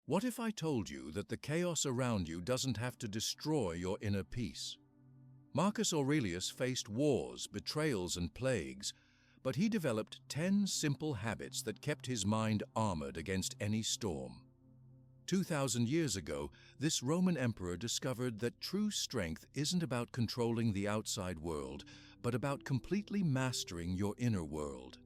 What if I told you that the chaos around you doesn't have to destroy your inner peace? Marcus Aurelius faced wars, betrayals, and plagues, but he developed 10 simple habits that kept his mind armored against any storm. 2,000 years ago, this Roman emperor discovered that true strength isn't about controlling the outside world, but about completely mastering your inner world.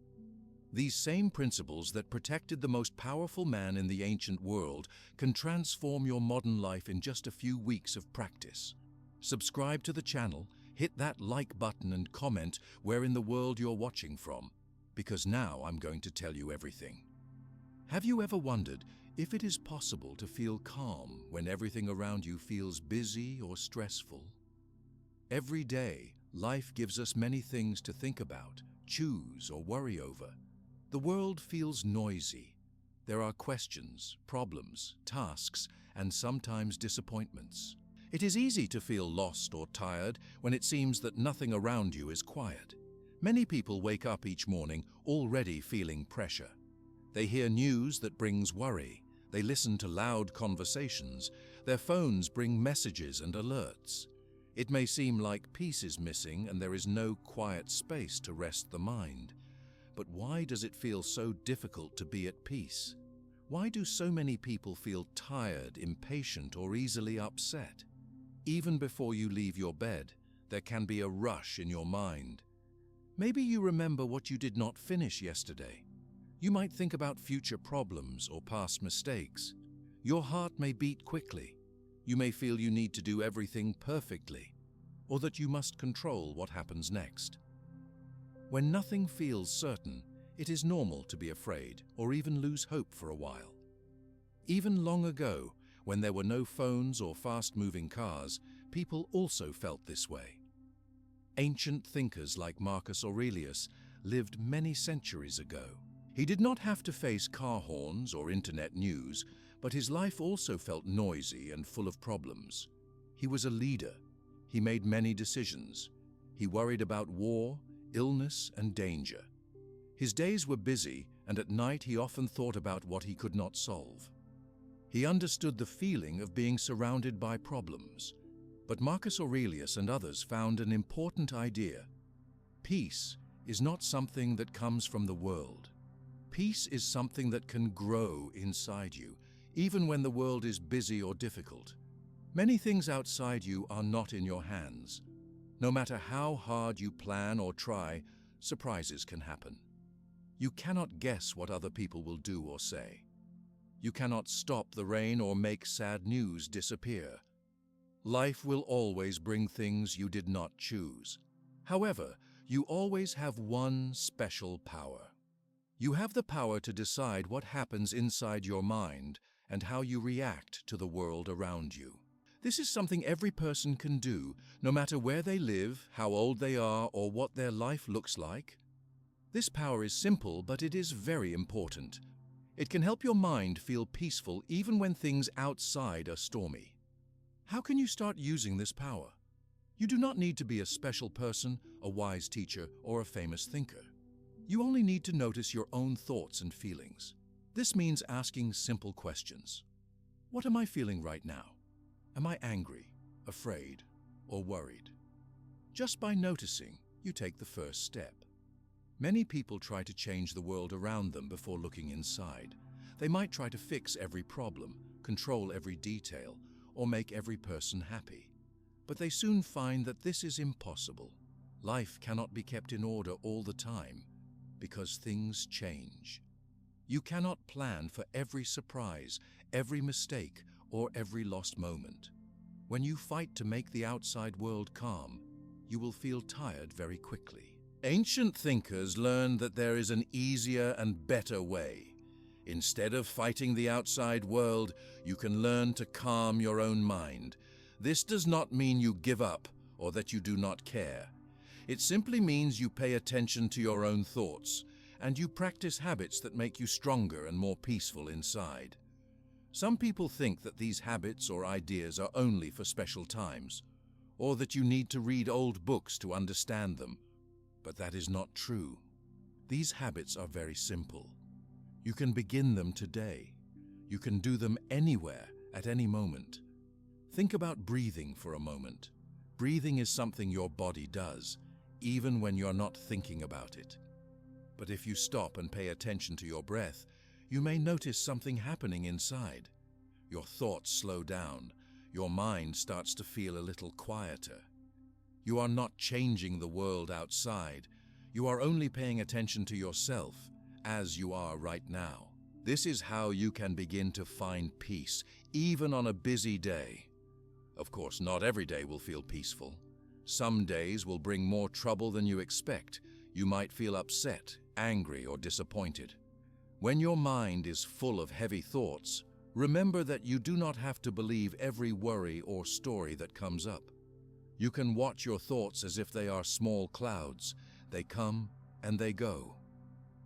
These same principles that protected the most powerful man in the ancient world can transform your modern life in just a few weeks of practice. Subscribe to the channel, hit that like button and comment where in the world you're watching from, because now I'm going to tell you everything. Have you ever wondered if it is possible to feel calm when everything around you feels busy or stressful? Every day, life gives us many things to think about, choose, or worry over. The world feels noisy. There are questions, problems, tasks, and sometimes disappointments. It is easy to feel lost or tired when it seems that nothing around you is quiet. Many people wake up each morning already feeling pressure. They hear news that brings worry. They listen to loud conversations. Their phones bring messages and alerts. It may seem like peace is missing and there is no quiet space to rest the mind. But why does it feel so difficult to be at peace? Why do so many people feel tired, impatient, or easily upset? Even before you leave your bed, there can be a rush in your mind. Maybe you remember what you did not finish yesterday. You might think about future problems or past mistakes. Your heart may beat quickly. You may feel you need to do everything perfectly, or that you must control what happens next. When nothing feels certain, it is normal to be afraid or even lose hope for a while. Even long ago, when there were no phones or fast-moving cars, people also felt this way. Ancient thinkers like Marcus Aurelius lived many centuries ago. He did not have to face car horns or internet news, but his life also felt noisy and full of problems. He was a leader. He made many decisions. He worried about war, illness, and danger. His days were busy, and at night he often thought about what he could not solve. He understood the feeling of being surrounded by problems. But Marcus Aurelius and others found an important idea. Peace is not something that comes from the world. Peace is something that can grow inside you, even when the world is busy or difficult. Many things outside you are not in your hands. No matter how hard you plan or try, surprises can happen. You cannot guess what other people will do or say. You cannot stop the rain or make sad news disappear. Life will always bring things you did not choose. However, you always have one special power. You have the power to decide what happens inside your mind and how you react to the world around you. This is something every person can do, no matter where they live, how old they are, or what their life looks like. This power is simple, but it is very important. It can help your mind feel peaceful even when things outside are stormy. How can you start using this power? You do not need to be a special person, a wise teacher, or a famous thinker. You only need to notice your own thoughts and feelings. This means asking simple questions. What am I feeling right now? Am I angry, afraid, or worried? Just by noticing, you take the first step. Many people try to change the world around them before looking inside. They might try to fix every problem, control every detail, or make every person happy. But they soon find that this is impossible. Life cannot be kept in order all the time, because things change. You cannot plan for every surprise, every mistake, or every lost moment. When you fight to make the outside world calm, you will feel tired very quickly. Ancient thinkers learned that there is an easier and better way. Instead of fighting the outside world, you can learn to calm your own mind. This does not mean you give up or that you do not care. It simply means you pay attention to your own thoughts, and you practice habits that make you stronger and more peaceful inside. Some people think that these habits or ideas are only for special times, or that you need to read old books to understand them, but that is not true. These habits are very simple. You can begin them today. You can do them anywhere, at any moment. Think about breathing for a moment. Breathing is something your body does, even when you're not thinking about it. But if you stop and pay attention to your breath, you may notice something happening inside. Your thoughts slow down. Your mind starts to feel a little quieter. You are not changing the world outside. You are only paying attention to yourself, as you are right now. This is how you can begin to find peace, even on a busy day. Of course, not every day will feel peaceful. Some days will bring more trouble than you expect. You might feel upset, angry, or disappointed. When your mind is full of heavy thoughts, remember that you do not have to believe every worry or story that comes up. You can watch your thoughts as if they are small clouds. They come and they go.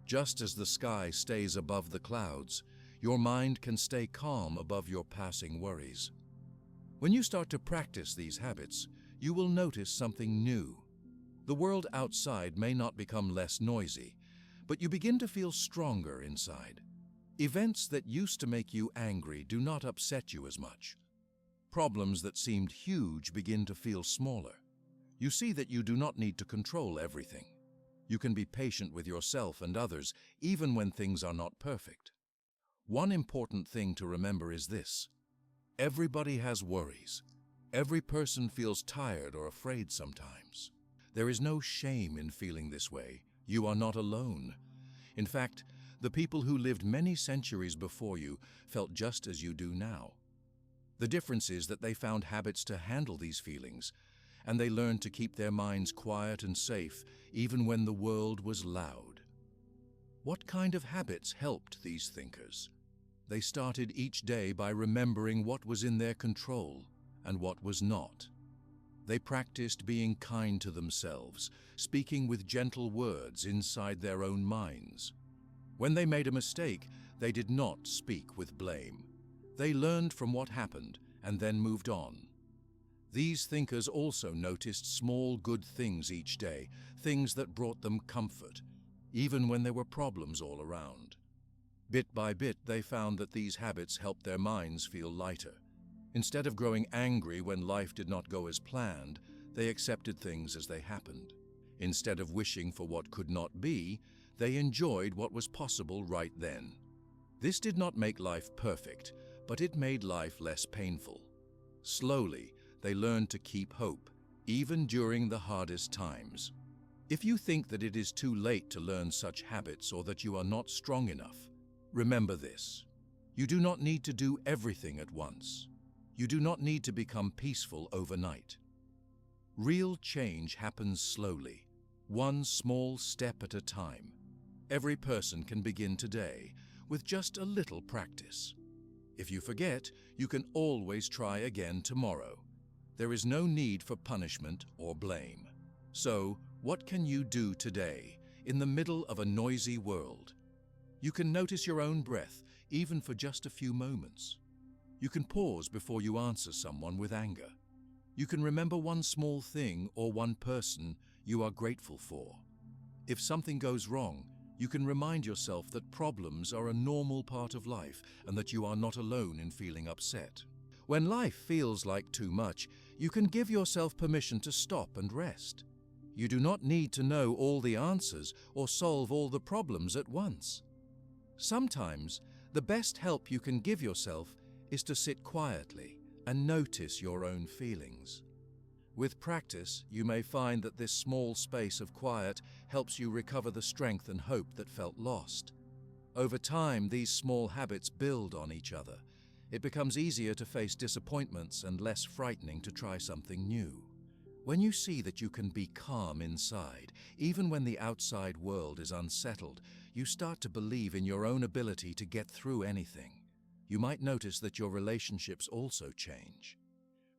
Just as the sky stays above the clouds, your mind can stay calm above your passing worries. When you start to practice these habits, you will notice something new. The world outside may not become less noisy, but you begin to feel stronger inside. Events that used to make you angry do not upset you as much. Problems that seemed huge begin to feel smaller. You see that you do not need to control everything. You can be patient with yourself and others, even when things are not perfect. One important thing to remember is this: everybody has worries. Every person feels tired or afraid sometimes. There is no shame in feeling this way. You are not alone. In fact, the people who lived many centuries before you felt just as you do now. The difference is that they found habits to handle these feelings, and they learned to keep their minds quiet and safe even when the world was loud. What kind of habits helped these thinkers? They started each day by remembering what was in their control and what was not. They practiced being kind to themselves, speaking with gentle words inside their own minds. When they made a mistake, they did not speak with blame. They learned from what happened and then moved on. These thinkers also noticed small good things each day, things that brought them comfort, even when there were problems all around. Bit by bit, they found that these habits helped their minds feel lighter. Instead of growing angry when life did not go as planned, they accepted things as they happened. Instead of wishing for what could not be, they enjoyed what was possible right then. This did not make life perfect, but it made life less painful. Slowly, they learned to keep hope, even during the hardest times. If you think that it is too late to learn such habits or that you are not strong enough, remember this: you do not need to do everything at once. You do not need to become peaceful overnight. Real change happens slowly, one small step at a time. Every person can begin today with just a little practice. If you forget, you can always try again tomorrow. There is no need for punishment or blame. So, what can you do today, in the middle of a noisy world? You can notice your own breath, even for just a few moments. You can pause before you answer someone with anger. You can remember one small thing or one person you are grateful for. If something goes wrong, you can remind yourself that problems are a normal part of life and that you are not alone in feeling upset. When life feels like too much, you can give yourself permission to stop and rest. You do not need to know all the answers or solve all the problems at once. Sometimes, the best help you can give yourself is to sit quietly and notice your own feelings. With practice, you may find that this small space of quiet helps you recover the strength and hope that felt lost. Over time, these small habits build on each other. It becomes easier to face disappointments and less frightening to try something new. When you see that you can be calm inside, even when the outside world is unsettled, you start to believe in your own ability to get through anything. You might notice that your relationships also change.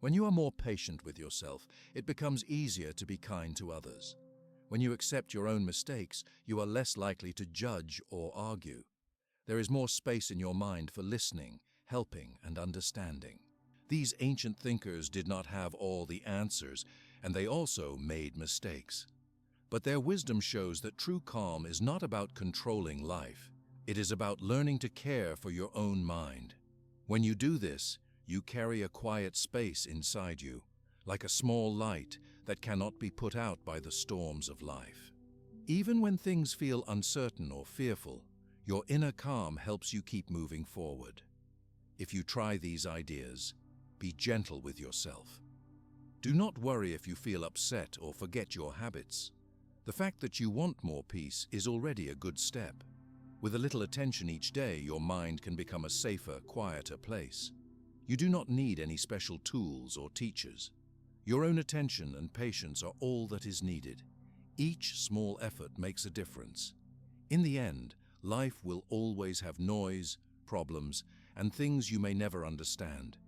When you are more patient with yourself, it becomes easier to be kind to others. When you accept your own mistakes, you are less likely to judge or argue. There is more space in your mind for listening, helping, and understanding. These ancient thinkers did not have all the answers, and they also made mistakes. But their wisdom shows that true calm is not about controlling life, It is about learning to care for your own mind. When you do this, you carry a quiet space inside you, like a small light that cannot be put out by the storms of life. Even when things feel uncertain or fearful, your inner calm helps you keep moving forward. If you try these ideas, be gentle with yourself. Do not worry if you feel upset or forget your habits. The fact that you want more peace is already a good step. With a little attention each day, your mind can become a safer, quieter place. You do not need any special tools or teachers. Your own attention and patience are all that is needed. Each small effort makes a difference. In the end, life will always have noise, problems, and things you may never understand.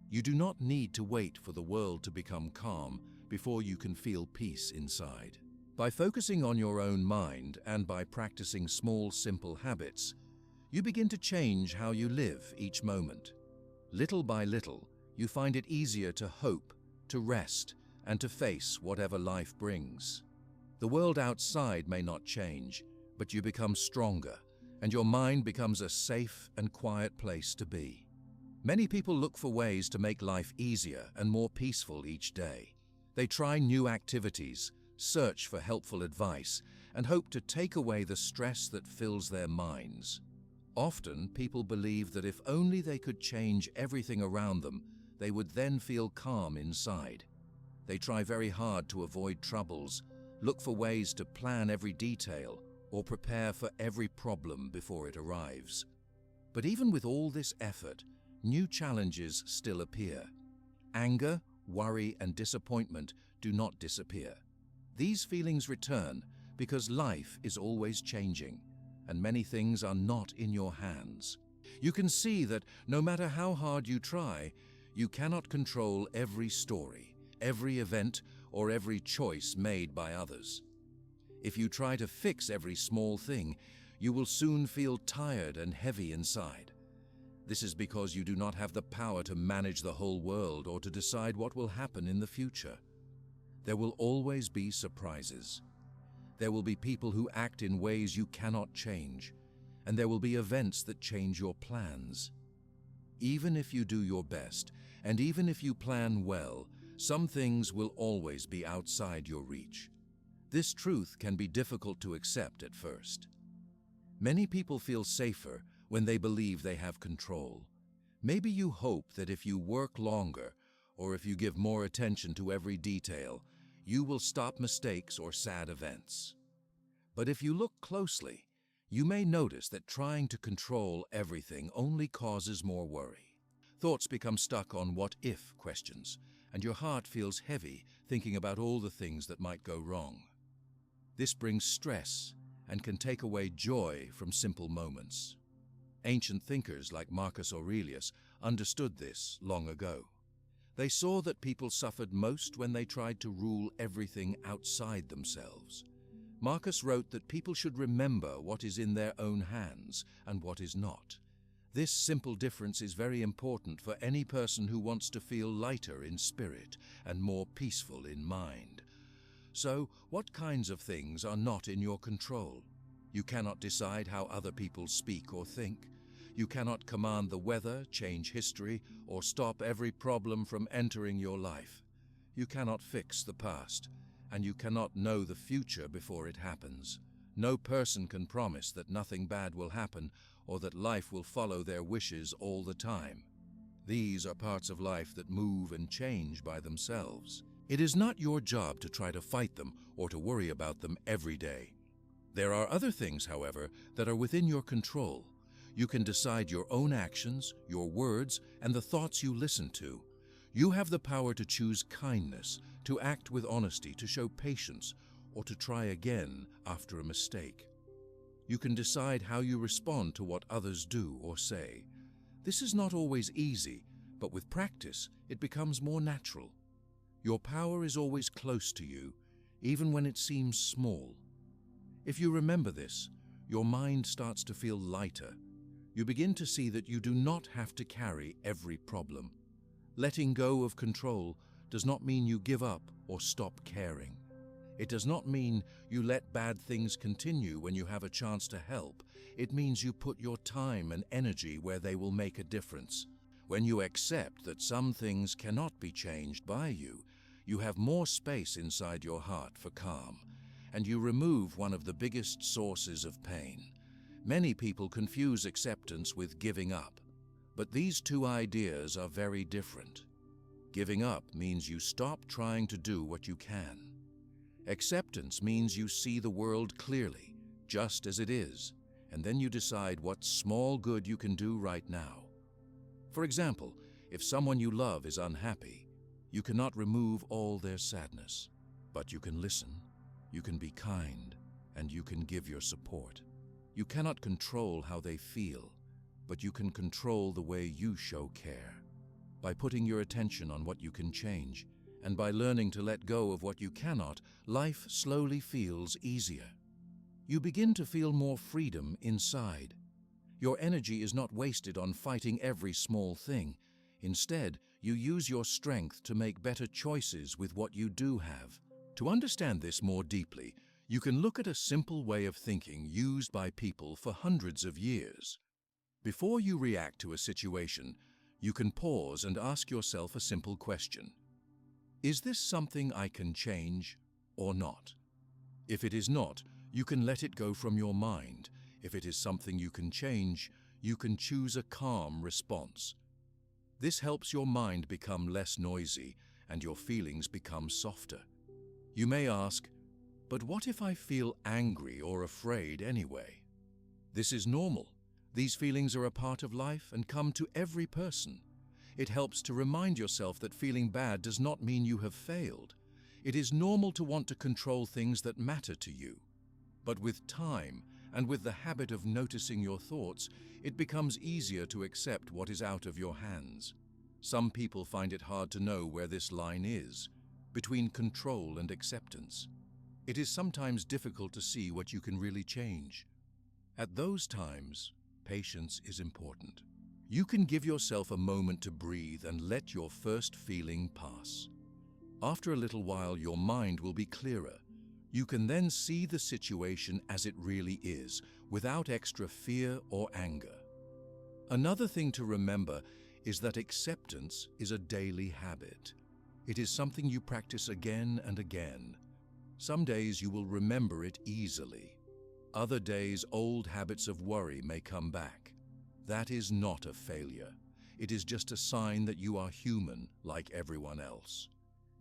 You do not need to wait for the world to become calm before you can feel peace inside. By focusing on your own mind and by practicing small, simple habits, you begin to change how you live each moment. Little by little, you find it easier to hope, to rest, and to face whatever life brings. The world outside may not change, but you become stronger, and your mind becomes a safe and quiet place to be. Many people look for ways to make life easier and more peaceful each day. They try new activities, search for helpful advice, and hope to take away the stress that fills their minds. Often, people believe that if only they could change everything around them, they would then feel calm inside. They try very hard to avoid troubles, look for ways to plan every detail, or prepare for every problem before it arrives. But even with all this effort, new challenges still appear. Anger, worry, and disappointment do not disappear. These feelings return because life is always changing, and many things are not in your hands. You can see that no matter how hard you try, you cannot control every story, every event, or every choice made by others. If you try to fix every small thing, you will soon feel tired and heavy inside. This is because you do not have the power to manage the whole world or to decide what will happen in the future. There will always be surprises. There will be people who act in ways you cannot change, and there will be events that change your plans. Even if you do your best, and even if you plan well, some things will always be outside your reach. This truth can be difficult to accept at first. Many people feel safer when they believe they have control. Maybe you hope that if you work longer, or if you give more attention to every detail, you will stop mistakes or sad events. But if you look closely, you may notice that trying to control everything only causes more worry. Thoughts become stuck on what-if questions, and your heart feels heavy thinking about all the things that might go wrong. This brings stress and can take away joy from simple moments. Ancient thinkers like Marcus Aurelius understood this long ago. They saw that people suffered most when they tried to rule everything outside themselves. Marcus wrote that people should remember what is in their own hands and what is not. This simple difference is very important for any person who wants to feel lighter in spirit and more peaceful in mind. So, what kinds of things are not in your control? You cannot decide how other people speak or think. You cannot command the weather, change history, or stop every problem from entering your life. You cannot fix the past, and you cannot know the future before it happens. No person can promise that nothing bad will happen or that life will follow their wishes all the time. These are parts of life that move and change by themselves. It is not your job to try to fight them or to worry about them every day. There are other things, however, that are within your control. You can decide your own actions, your words, and the thoughts you listen to. You have the power to choose kindness, to act with honesty, to show patience, or to try again after a mistake. You can decide how you respond to what others do or say. This is not always easy, but with practice, it becomes more natural. Your power is always close to you, even when it seems small. If you remember this, your mind starts to feel lighter. You begin to see that you do not have to carry every problem. Letting go of control does not mean you give up or stop caring. It does not mean you let bad things continue when you have a chance to help. It means you put your time and energy where they will make a difference. When you accept that some things cannot be changed by you, you have more space inside your heart for calm, and you remove one of the biggest sources of pain. Many people confuse acceptance with giving up, but these two ideas are very different. Giving up means you stop trying to do what you can. Acceptance means you see the world clearly, just as it is, and then you decide what small good you can do right now. For example, if someone you love is unhappy, you cannot remove all their sadness, but you can listen, you can be kind, and you can give your support. You cannot control how they feel, but you can control the way you show care. By putting your attention on what you can change, and by learning to let go of what you cannot, life slowly feels easier. You begin to feel more freedom inside. Your energy is not wasted on fighting every small thing. Instead, you use your strength to make better choices with what you do have. To understand this more deeply, you can look at a simple way of thinking used by people for hundreds of years. Before you react to a situation, you can pause and ask yourself a simple question. Is this something I can change or not? If it is not, you can let it go from your mind. If it is something you can change, you can choose a calm response. This helps your mind become less noisy and your feelings become softer. You may ask, but what if I feel angry or afraid anyway? This is normal. These feelings are a part of life and come to every person. It helps to remind yourself that feeling bad does not mean you have failed. It is normal to want to control things that matter to you. But with time, and with the habit of noticing your thoughts, it becomes easier to accept what is out of your hands. Some people find it hard to know where this line is, between control and acceptance. It is sometimes difficult to see what you can really change. At those times, patience is important. You can give yourself a moment to breathe and let your first feeling pass. After a little while, your mind will be clearer. You can then see the situation as it really is, without extra fear or anger. Another thing to remember is that acceptance is a daily habit. It is something you practice again and again. Some days you will remember it easily. Other days, old habits of worry may come back. That is not a failure. It is just a sign that you are human, like everyone else.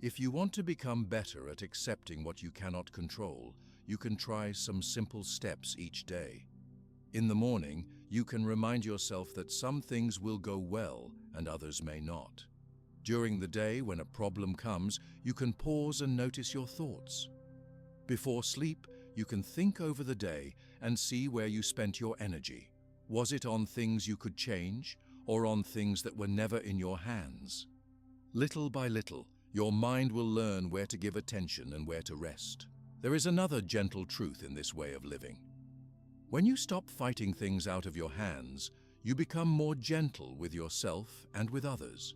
If you want to become better at accepting what you cannot control, you can try some simple steps each day. In the morning, you can remind yourself that some things will go well and others may not. During the day, when a problem comes, you can pause and notice your thoughts. Before sleep, you can think over the day and see where you spent your energy. Was it on things you could change, or on things that were never in your hands? Little by little, your mind will learn where to give attention and where to rest. There is another gentle truth in this way of living. When you stop fighting things out of your hands, you become more gentle with yourself and with others.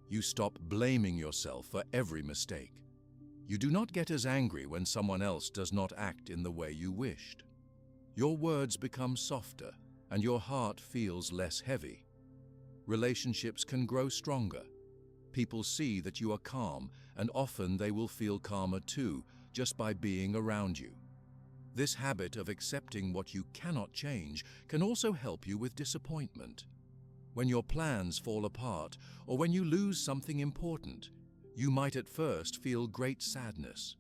You stop blaming yourself for every mistake. You do not get as angry when someone else does not act in the way you wished. Your words become softer, and your heart feels less heavy. Relationships can grow stronger. People see that you are calm, and often they will feel calmer too, just by being around you. This habit of accepting what you cannot change can also help you with disappointment. When your plans fall apart, or when you lose something important, you might at first feel great sadness.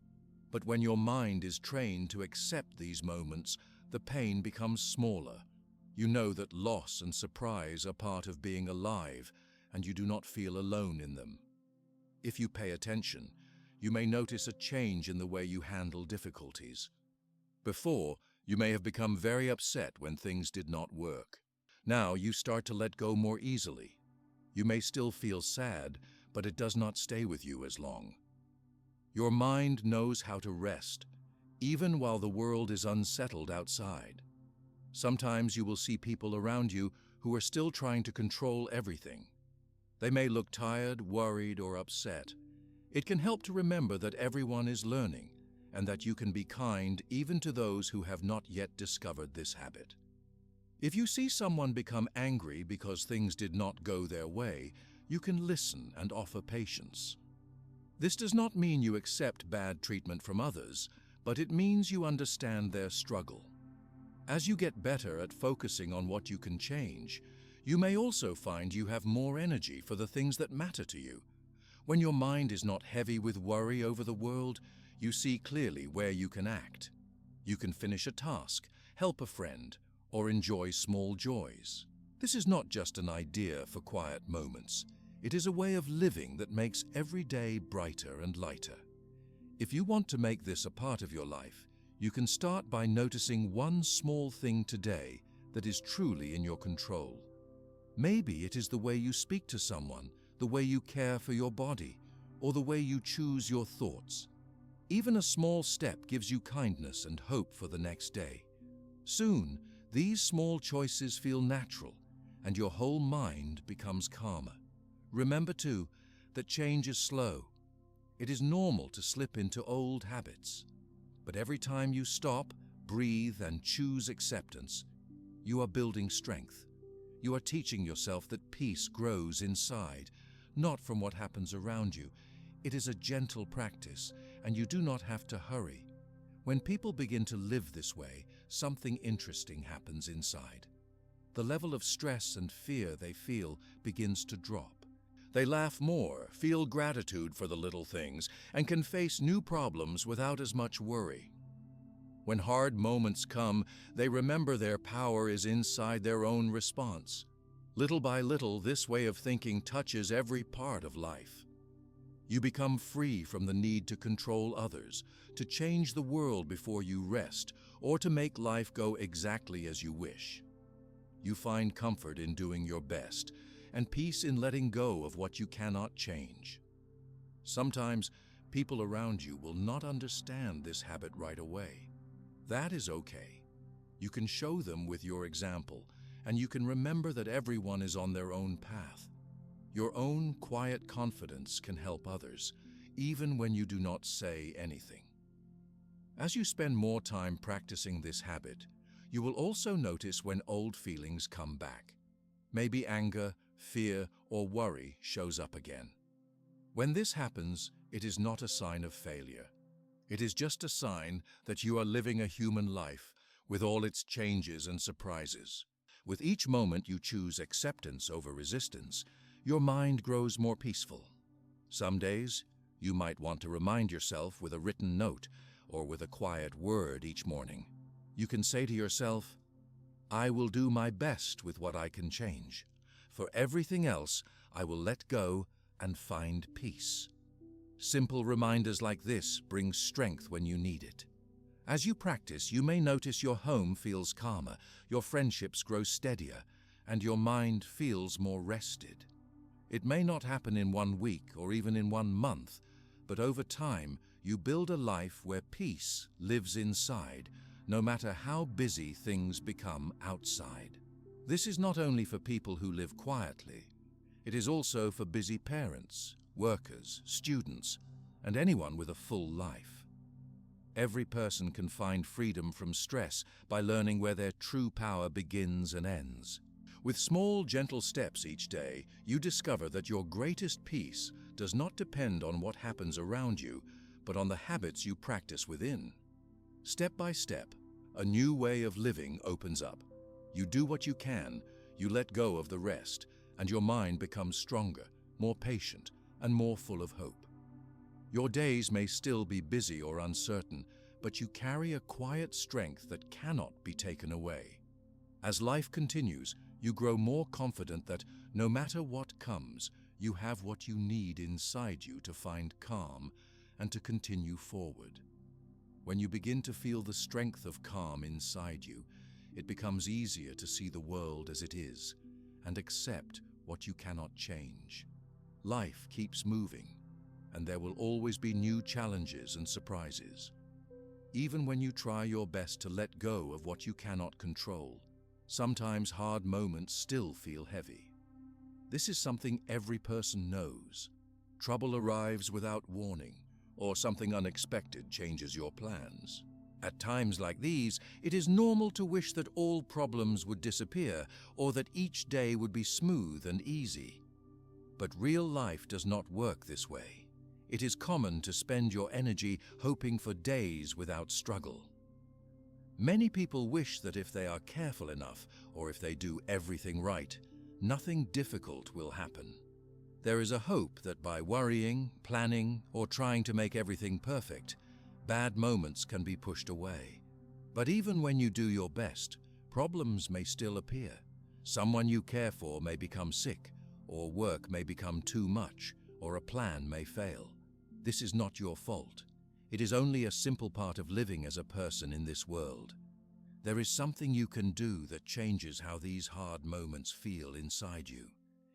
But when your mind is trained to accept these moments, the pain becomes smaller. You know that loss and surprise are part of being alive, and you do not feel alone in them. If you pay attention, you may notice a change in the way you handle difficulties. Before, you may have become very upset when things did not work. Now you start to let go more easily. You may still feel sad, but it does not stay with you as long. Your mind knows how to rest, even while the world is unsettled outside. Sometimes you will see people around you who are still trying to control everything. They may look tired, worried, or upset. It can help to remember that everyone is learning, and that you can be kind even to those who have not yet discovered this habit. If you see someone become angry because things did not go their way, you can listen and offer patience. This does not mean you accept bad treatment from others, but it means you understand their struggle. As you get better at focusing on what you can change, you may also find you have more energy for the things that matter to you. When your mind is not heavy with worry over the world, you see clearly where you can act. You can finish a task, help a friend, or enjoy small joys. This is not just an idea for quiet moments. It is a way of living that makes every day brighter and lighter. If you want to make this a part of your life, you can start by noticing one small thing today that is truly in your control. Maybe it is the way you speak to someone, the way you care for your body, or the way you choose your thoughts. Even a small step gives you kindness and hope for the next day. Soon, these small choices feel natural, and your whole mind becomes calmer. Remember, too, that change is slow. It is normal to slip into old habits. But every time you stop, breathe, and choose acceptance, you are building strength. You are teaching yourself that peace grows inside, not from what happens around you. It is a gentle practice, and you do not have to hurry. When people begin to live this way, something interesting happens inside. The level of stress and fear they feel begins to drop. They laugh more, feel gratitude for the little things, and can face new problems without as much worry. When hard moments come, they remember their power is inside their own response. Little by little, this way of thinking touches every part of life. You become free from the need to control others, to change the world before you rest, or to make life go exactly as you wish. You find comfort in doing your best, and peace in letting go of what you cannot change. Sometimes, people around you will not understand this habit right away. That is okay. You can show them with your example, and you can remember that everyone is on their own path. Your own quiet confidence can help others, even when you do not say anything. As you spend more time practicing this habit, you will also notice when old feelings come back. Maybe anger, fear, or worry shows up again. When this happens, it is not a sign of failure. It is just a sign that you are living a human life with all its changes and surprises. With each moment you choose acceptance over resistance, your mind grows more peaceful. Some days, you might want to remind yourself with a written note or with a quiet word each morning. You can say to yourself, "I will do my best with what I can change. For everything else, I will let go and find peace." Simple reminders like this bring strength when you need it. As you practice, you may notice your home feels calmer, your friendships grow steadier, and your mind feels more rested. It may not happen in 1 week or even in 1 month, but over time, you build a life where peace lives inside, no matter how busy things become outside. This is not only for people who live quietly. It is also for busy parents, workers, students, and anyone with a full life. Every person can find freedom from stress by learning where their true power begins and ends. With small, gentle steps each day, you discover that your greatest peace does not depend on what happens around you, but on the habits you practice within. Step by step, a new way of living opens up. You do what you can, you let go of the rest, and your mind becomes stronger, more patient, and more full of hope. Your days may still be busy or uncertain, but you carry a quiet strength that cannot be taken away. As life continues, you grow more confident that no matter what comes, you have what you need inside you to find calm and to continue forward. When you begin to feel the strength of calm inside you, it becomes easier to see the world as it is and accept what you cannot change. Life keeps moving, and there will always be new challenges and surprises. Even when you try your best to let go of what you cannot control, sometimes hard moments still feel heavy. This is something every person knows. Trouble arrives without warning, or something unexpected changes your plans. At times like these, it is normal to wish that all problems would disappear or that each day would be smooth and easy. But real life does not work this way. It is common to spend your energy hoping for days without struggle. Many people wish that if they are careful enough or if they do everything right, nothing difficult will happen. There is a hope that by worrying, planning, or trying to make everything perfect, bad moments can be pushed away. But even when you do your best, problems may still appear. Someone you care for may become sick, or work may become too much, or a plan may fail. This is not your fault. It is only a simple part of living as a person in this world. There is something you can do that changes how these hard moments feel inside you.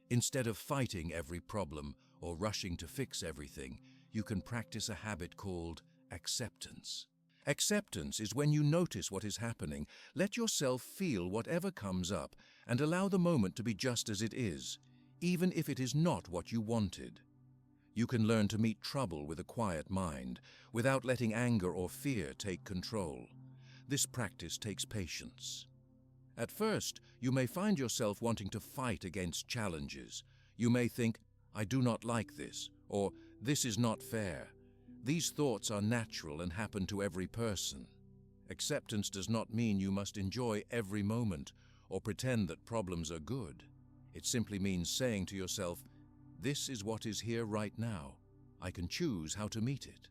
Instead of fighting every problem or rushing to fix everything, you can practice a habit called acceptance. Acceptance is when you notice what is happening, let yourself feel whatever comes up, and allow the moment to be just as it is, even if it is not what you wanted. You can learn to meet trouble with a quiet mind, without letting anger or fear take control. This practice takes patience. At first, you may find yourself wanting to fight against challenges. You may think, "I do not like this," or "this is not fair." These thoughts are natural and happen to every person. Acceptance does not mean you must enjoy every moment or pretend that problems are good. It simply means saying to yourself, "This is what is here right now. I can choose how to meet it."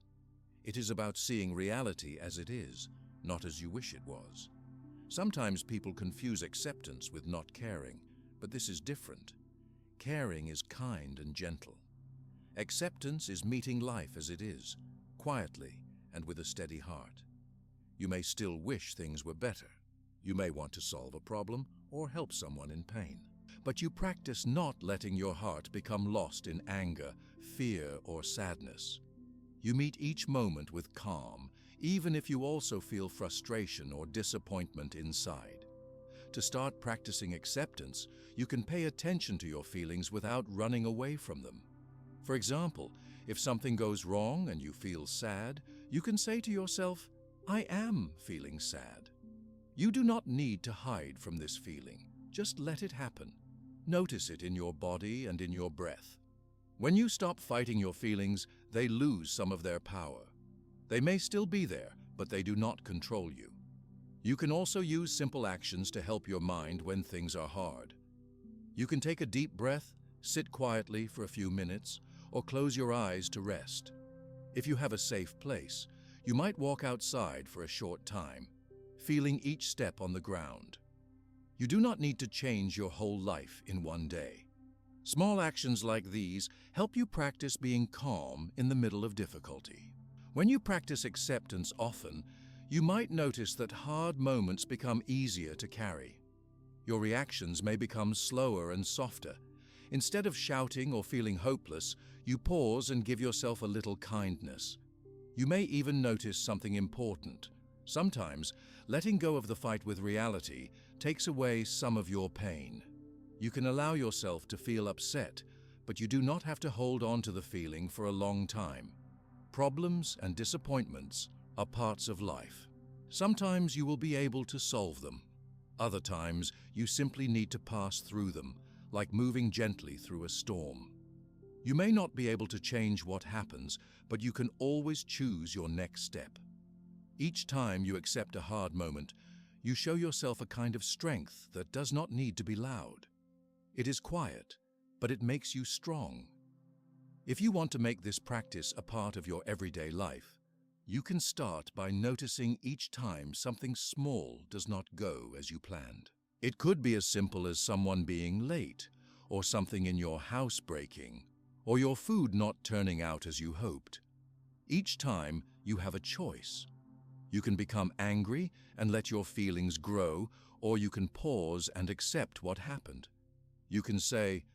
It is about seeing reality as it is, not as you wish it was. Sometimes people confuse acceptance with not caring, but this is different. Caring is kind and gentle. Acceptance is meeting life as it is, quietly and with a steady heart. You may still wish things were better. You may want to solve a problem or help someone in pain. But you practice not letting your heart become lost in anger, fear, or sadness. You meet each moment with calm, even if you also feel frustration or disappointment inside. To start practicing acceptance, you can pay attention to your feelings without running away from them. For example, if something goes wrong and you feel sad, you can say to yourself, "I am feeling sad." You do not need to hide from this feeling. Just let it happen. Notice it in your body and in your breath. When you stop fighting your feelings, they lose some of their power. They may still be there, but they do not control you. You can also use simple actions to help your mind when things are hard. You can take a deep breath, sit quietly for a few minutes, or close your eyes to rest. If you have a safe place, you might walk outside for a short time, feeling each step on the ground. You do not need to change your whole life in one day. Small actions like these help you practice being calm in the middle of difficulty. When you practice acceptance often, you might notice that hard moments become easier to carry. Your reactions may become slower and softer. Instead of shouting or feeling hopeless, you pause and give yourself a little kindness. You may even notice something important. Sometimes, letting go of the fight with reality takes away some of your pain. You can allow yourself to feel upset, but you do not have to hold on to the feeling for a long time. Problems and disappointments are parts of life. Sometimes you will be able to solve them. Other times, you simply need to pass through them, like moving gently through a storm. You may not be able to change what happens, but you can always choose your next step. Each time you accept a hard moment, you show yourself a kind of strength that does not need to be loud. It is quiet, but it makes you strong. If you want to make this practice a part of your everyday life, you can start by noticing each time something small does not go as you planned. It could be as simple as someone being late, or something in your house breaking, or your food not turning out as you hoped. Each time, you have a choice. You can become angry and let your feelings grow, or you can pause and accept what happened. You can say,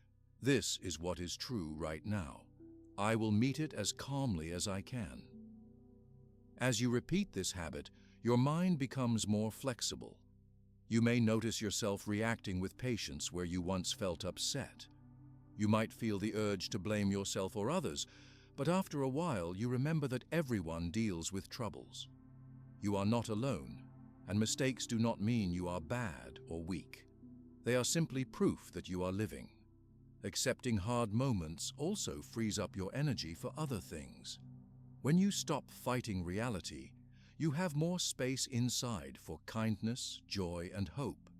"This is what is true right now. I will meet it as calmly as I can." As you repeat this habit, your mind becomes more flexible. You may notice yourself reacting with patience where you once felt upset. You might feel the urge to blame yourself or others, But after a while, you remember that everyone deals with troubles. You are not alone, and mistakes do not mean you are bad or weak. They are simply proof that you are living. Accepting hard moments also frees up your energy for other things. When you stop fighting reality, you have more space inside for kindness, joy, and hope.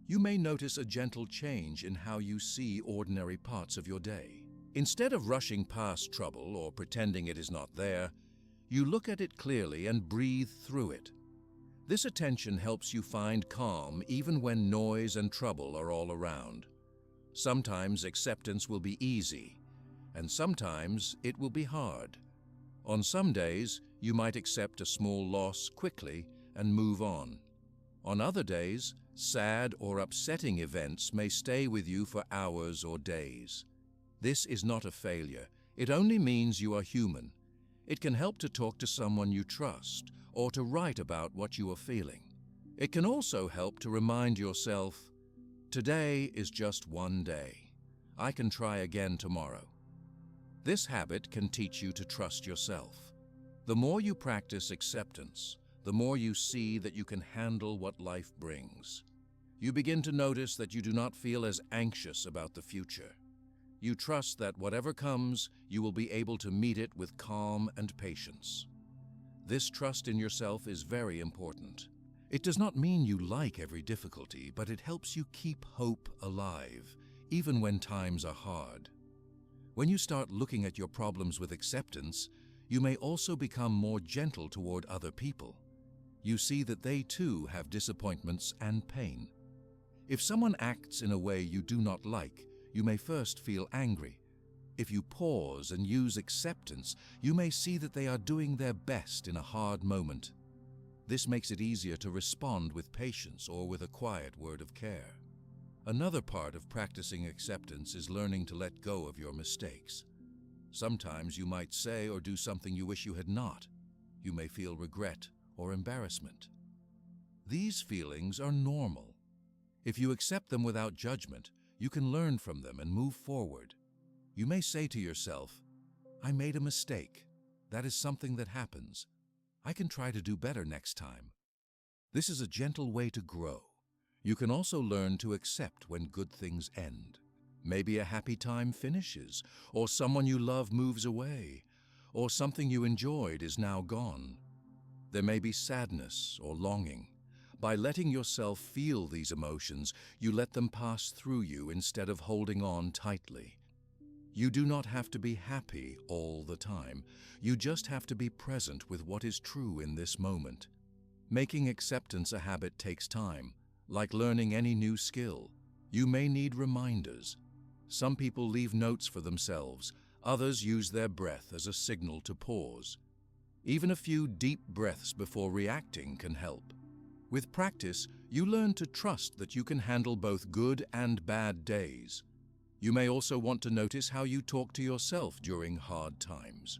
You may notice a gentle change in how you see ordinary parts of your day. Instead of rushing past trouble or pretending it is not there, you look at it clearly and breathe through it. This attention helps you find calm even when noise and trouble are all around. Sometimes acceptance will be easy, and sometimes it will be hard. On some days, you might accept a small loss quickly and move on. On other days, sad or upsetting events may stay with you for hours or days. This is not a failure. It only means you are human. It can help to talk to someone you trust or to write about what you are feeling. It can also help to remind yourself, today is just one day. I can try again tomorrow. This habit can teach you to trust yourself. The more you practice acceptance, the more you see that you can handle what life brings. You begin to notice that you do not feel as anxious about the future. You trust that whatever comes, you will be able to meet it with calm and patience. This trust in yourself is very important. It does not mean you like every difficulty, but it helps you keep hope alive, even when times are hard. When you start looking at your problems with acceptance, you may also become more gentle toward other people. You see that they too have disappointments and pain. If someone acts in a way you do not like, you may first feel angry. If you pause and use acceptance, you may see that they are doing their best in a hard moment. This makes it easier to respond with patience or with a quiet word of care. Another part of practicing acceptance is learning to let go of your mistakes. Sometimes you might say or do something you wish you had not. You may feel regret or embarrassment. These feelings are normal. If you accept them without judgment, you can learn from them and move forward. You may say to yourself, I made a mistake. That is something that happens. I can try to do better next time. This is a gentle way to grow. You can also learn to accept when good things end. Maybe a happy time finishes, or someone you love moves away, or something you enjoyed is now gone. There may be sadness or longing. By letting yourself feel these emotions, you let them pass through you instead of holding on tightly. You do not have to be happy all the time. You just have to be present with what is true in this moment. Making acceptance a habit takes time. Like learning any new skill, you may need reminders. Some people leave notes for themselves. Others use their breath as a signal to pause. Even a few deep breaths before reacting can help. With practice, you learn to trust that you can handle both good and bad days. You may also want to notice how you talk to yourself during hard times.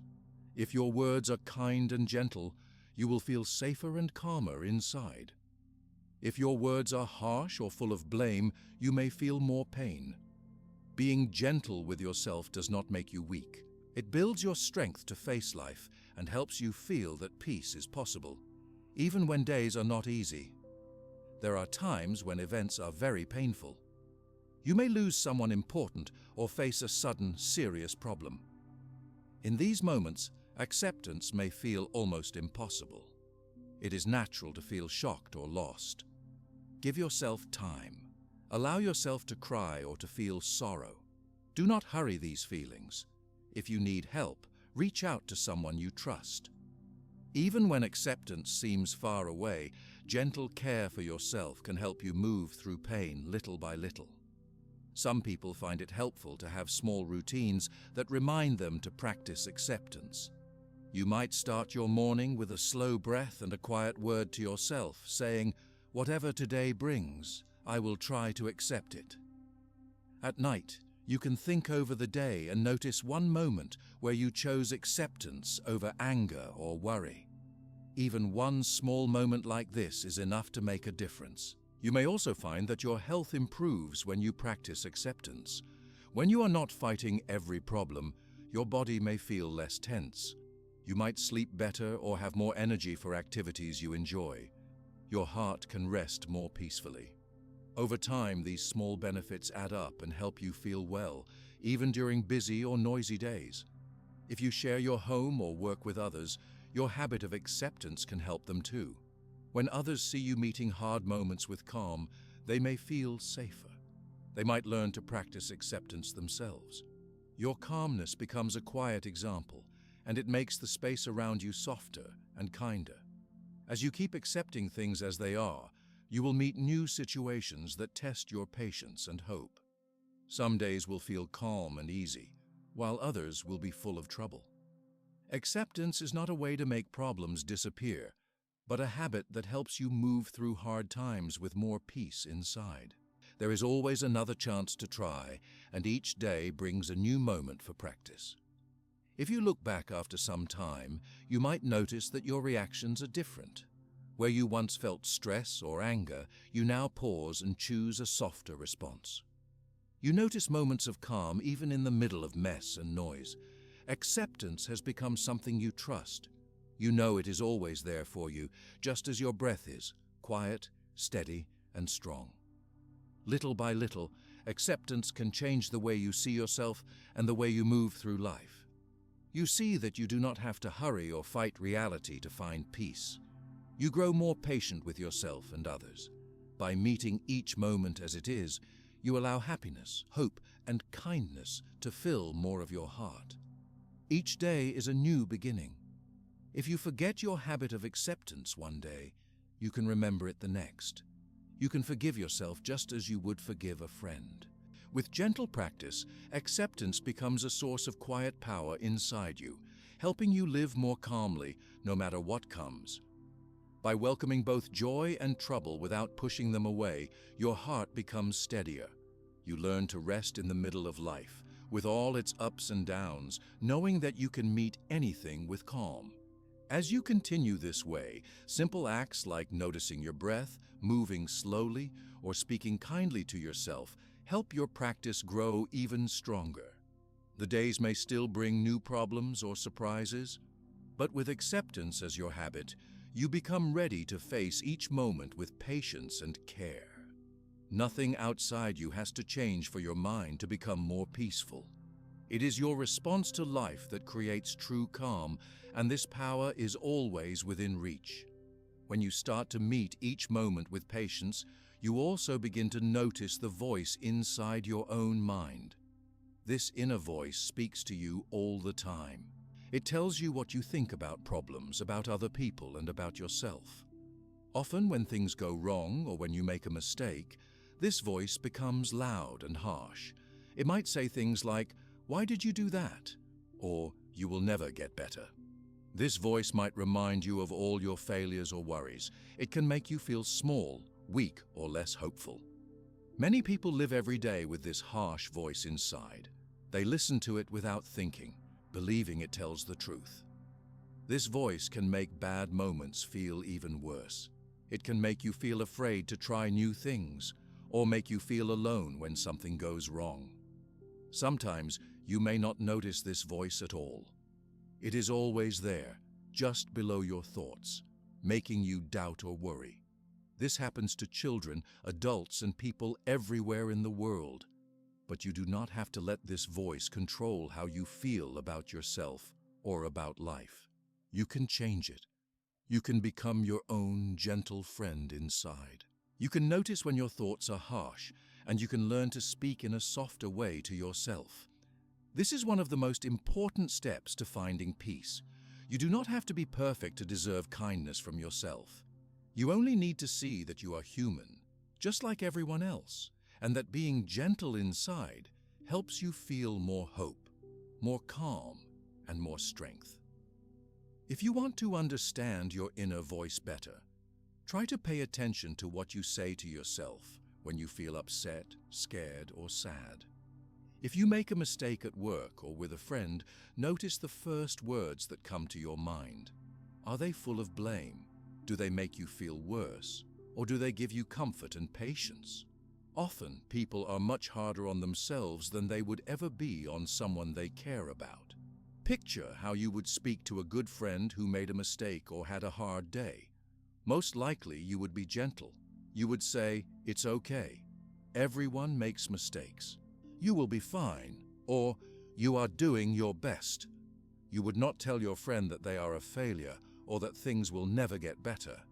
If your words are kind and gentle, you will feel safer and calmer inside. If your words are harsh or full of blame, you may feel more pain. Being gentle with yourself does not make you weak. It builds your strength to face life and helps you feel that peace is possible, even when days are not easy. There are times when events are very painful. You may lose someone important or face a sudden, serious problem. In these moments, acceptance may feel almost impossible. It is natural to feel shocked or lost. Give yourself time. Allow yourself to cry or to feel sorrow. Do not hurry these feelings. If you need help, reach out to someone you trust. Even when acceptance seems far away, gentle care for yourself can help you move through pain little by little. Some people find it helpful to have small routines that remind them to practice acceptance. You might start your morning with a slow breath and a quiet word to yourself, saying, "Whatever today brings, I will try to accept it." At night, you can think over the day and notice one moment where you chose acceptance over anger or worry. Even one small moment like this is enough to make a difference. You may also find that your health improves when you practice acceptance. When you are not fighting every problem, Your body may feel less tense. You might sleep better or have more energy for activities you enjoy. Your heart can rest more peacefully. Over time, these small benefits add up and help you feel well, even during busy or noisy days. If you share your home or work with others, your habit of acceptance can help them too. When others see you meeting hard moments with calm, they may feel safer. They might learn to practice acceptance themselves. Your calmness becomes a quiet example, and it makes the space around you softer and kinder. As you keep accepting things as they are, you will meet new situations that test your patience and hope. Some days will feel calm and easy, while others will be full of trouble. Acceptance is not a way to make problems disappear, but a habit that helps you move through hard times with more peace inside. There is always another chance to try, and each day brings a new moment for practice. If you look back after some time, you might notice that your reactions are different. Where you once felt stress or anger, you now pause and choose a softer response. You notice moments of calm even in the middle of mess and noise. Acceptance has become something you trust. You know it is always there for you, just as your breath is, quiet, steady, and strong. Little by little, acceptance can change the way you see yourself and the way you move through life. You see that you do not have to hurry or fight reality to find peace. You grow more patient with yourself and others. By meeting each moment as it is, you allow happiness, hope, and kindness to fill more of your heart. Each day is a new beginning. If you forget your habit of acceptance one day, you can remember it the next. You can forgive yourself just as you would forgive a friend. With gentle practice, acceptance becomes a source of quiet power inside you, helping you live more calmly no matter what comes. By welcoming both joy and trouble without pushing them away, your heart becomes steadier. You learn to rest in the middle of life, with all its ups and downs, knowing that you can meet anything with calm. As you continue this way, simple acts like noticing your breath, moving slowly, or speaking kindly to yourself help your practice grow even stronger. The days may still bring new problems or surprises, but with acceptance as your habit, you become ready to face each moment with patience and care. Nothing outside you has to change for your mind to become more peaceful. It is your response to life that creates true calm, and this power is always within reach. When you start to meet each moment with patience, you also begin to notice the voice inside your own mind. This inner voice speaks to you all the time. It tells you what you think about problems, about other people, and about yourself. Often when things go wrong or when you make a mistake, this voice becomes loud and harsh. It might say things like, "Why did you do that?" or "You will never get better." This voice might remind you of all your failures or worries. It can make you feel small, weak, or less hopeful. Many people live every day with this harsh voice inside. They listen to it without thinking, believing it tells the truth. This voice can make bad moments feel even worse. It can make you feel afraid to try new things, or make you feel alone when something goes wrong. Sometimes you may not notice this voice at all. It is always there, just below your thoughts, making you doubt or worry. This happens to children, adults, and people everywhere in the world. But you do not have to let this voice control how you feel about yourself or about life. You can change it. You can become your own gentle friend inside. You can notice when your thoughts are harsh, and you can learn to speak in a softer way to yourself. This is one of the most important steps to finding peace. You do not have to be perfect to deserve kindness from yourself. You only need to see that you are human, just like everyone else, and that being gentle inside helps you feel more hope, more calm, and more strength. If you want to understand your inner voice better, try to pay attention to what you say to yourself when you feel upset, scared, or sad. If you make a mistake at work or with a friend, notice the first words that come to your mind. Are they full of blame? Do they make you feel worse? Or do they give you comfort and patience? Often, people are much harder on themselves than they would ever be on someone they care about. Picture how you would speak to a good friend who made a mistake or had a hard day. Most likely you would be gentle. You would say, "It's okay. Everyone makes mistakes. You will be fine," or "You are doing your best." You would not tell your friend that they are a failure or that things will never get better.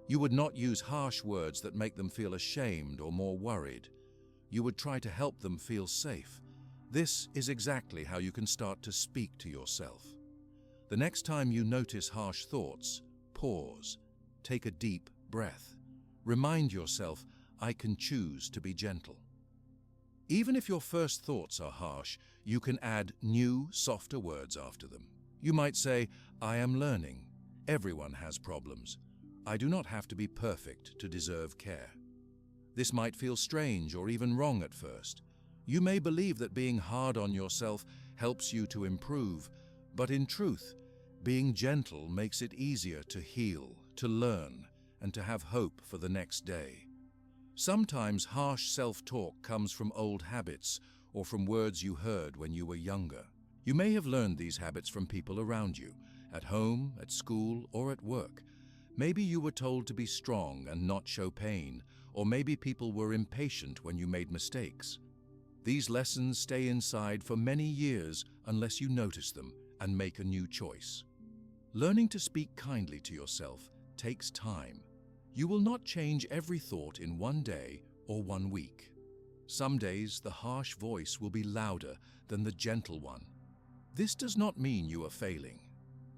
You would not use harsh words that make them feel ashamed or more worried. You would try to help them feel safe. This is exactly how you can start to speak to yourself. The next time you notice harsh thoughts, pause. Take a deep breath. Remind yourself, "I can choose to be gentle." Even if your first thoughts are harsh, you can add new, softer words after them. You might say, "I am learning. Everyone has problems. I do not have to be perfect to deserve care." This might feel strange or even wrong at first. You may believe that being hard on yourself helps you to improve, but in truth, being gentle makes it easier to heal, to learn, and to have hope for the next day. Sometimes harsh self-talk comes from old habits or from words you heard when you were younger. You may have learned these habits from people around you, at home, at school, or at work. Maybe you were told to be strong and not show pain, or maybe people were impatient when you made mistakes. These lessons stay inside for many years unless you notice them and make a new choice. Learning to speak kindly to yourself takes time. You will not change every thought in one day or one week. Some days the harsh voice will be louder than the gentle one. This does not mean you are failing.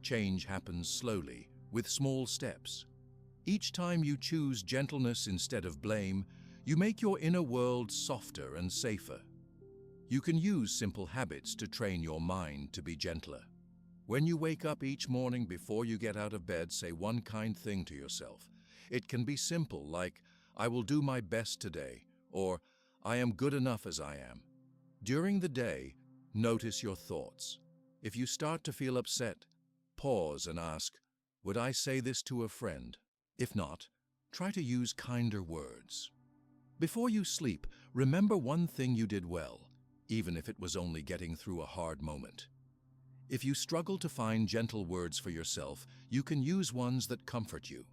Change happens slowly, with small steps. Each time you choose gentleness instead of blame, you make your inner world softer and safer. You can use simple habits to train your mind to be gentler. When you wake up each morning before you get out of bed, say one kind thing to yourself. It can be simple, like, "I will do my best today," or "I am good enough as I am." During the day, notice your thoughts. If you start to feel upset, pause and ask, "Would I say this to a friend?" If not, try to use kinder words. Before you sleep, remember one thing you did well, even if it was only getting through a hard moment. If you struggle to find gentle words for yourself, you can use ones that comfort you.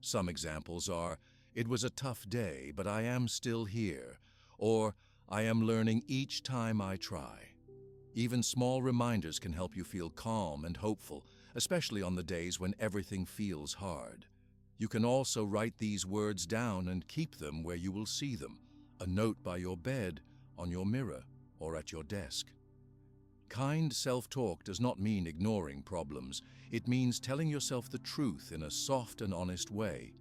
Some examples are, "It was a tough day, but I am still here," or "I am learning each time I try." Even small reminders can help you feel calm and hopeful, especially on the days when everything feels hard. You can also write these words down and keep them where you will see them, a note by your bed, on your mirror, or at your desk. Kind self-talk does not mean ignoring problems. It means telling yourself the truth in a soft and honest way.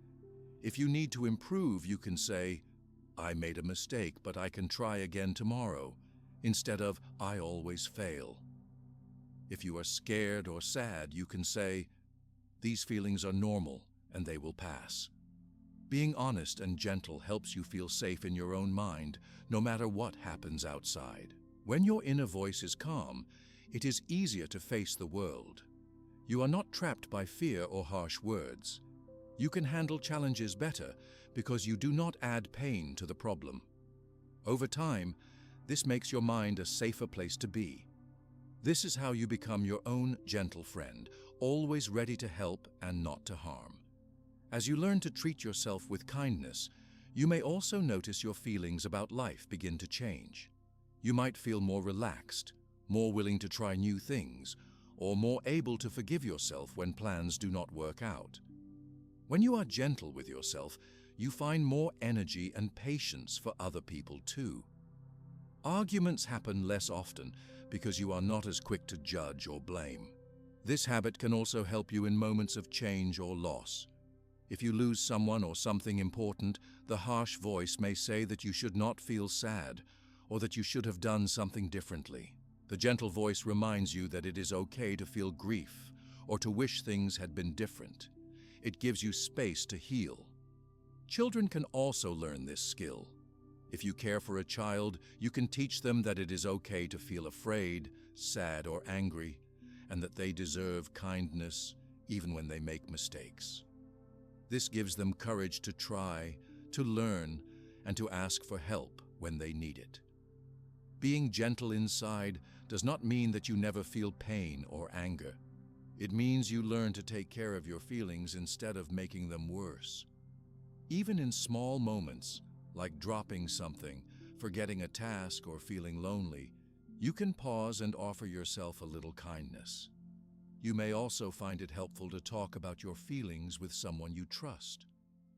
If you need to improve, you can say, "I made a mistake, but I can try again tomorrow," instead of "I always fail." If you are scared or sad, you can say, "These feelings are normal and they will pass." Being honest and gentle helps you feel safe in your own mind, no matter what happens outside. When your inner voice is calm, it is easier to face the world. You are not trapped by fear or harsh words. You can handle challenges better because you do not add pain to the problem. Over time, this makes your mind a safer place to be. This is how you become your own gentle friend, always ready to help and not to harm. As you learn to treat yourself with kindness, you may also notice your feelings about life begin to change. You might feel more relaxed, more willing to try new things, or more able to forgive yourself when plans do not work out. When you are gentle with yourself, you find more energy and patience for other people too. Arguments happen less often because you are not as quick to judge or blame. This habit can also help you in moments of change or loss. If you lose someone or something important, the harsh voice may say that you should not feel sad, or that you should have done something differently. The gentle voice reminds you that it is okay to feel grief or to wish things had been different. It gives you space to heal. Children can also learn this skill. If you care for a child, you can teach them that it is okay to feel afraid, sad, or angry, and that they deserve kindness even when they make mistakes. This gives them courage to try, to learn, and to ask for help when they need it. Being gentle inside does not mean that you never feel pain or anger. It means you learn to take care of your feelings instead of making them worse. Even in small moments, like dropping something, forgetting a task, or feeling lonely, you can pause and offer yourself a little kindness. You may also find it helpful to talk about your feelings with someone you trust,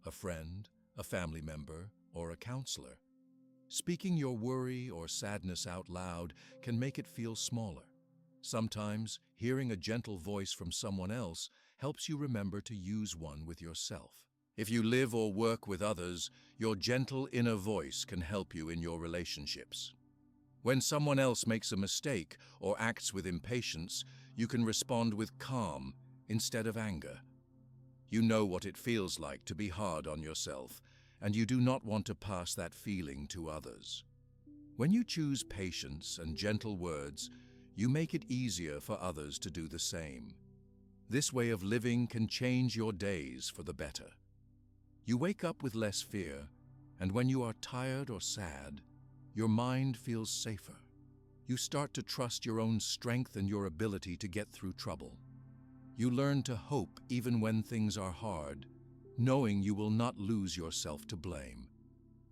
a friend, a family member, or a counselor. Speaking your worry or sadness out loud can make it feel smaller. Sometimes, hearing a gentle voice from someone else helps you remember to use one with yourself. If you live or work with others, your gentle inner voice can help you in your relationships. When someone else makes a mistake or acts with impatience, you can respond with calm instead of anger. You know what it feels like to be hard on yourself, and you do not want to pass that feeling to others. When you choose patience and gentle words, you make it easier for others to do the same. This way of living can change your days for the better. You wake up with less fear, and when you are tired or sad, your mind feels safer. You start to trust your own strength and your ability to get through trouble. You learn to hope even when things are hard, knowing you will not lose yourself to blame.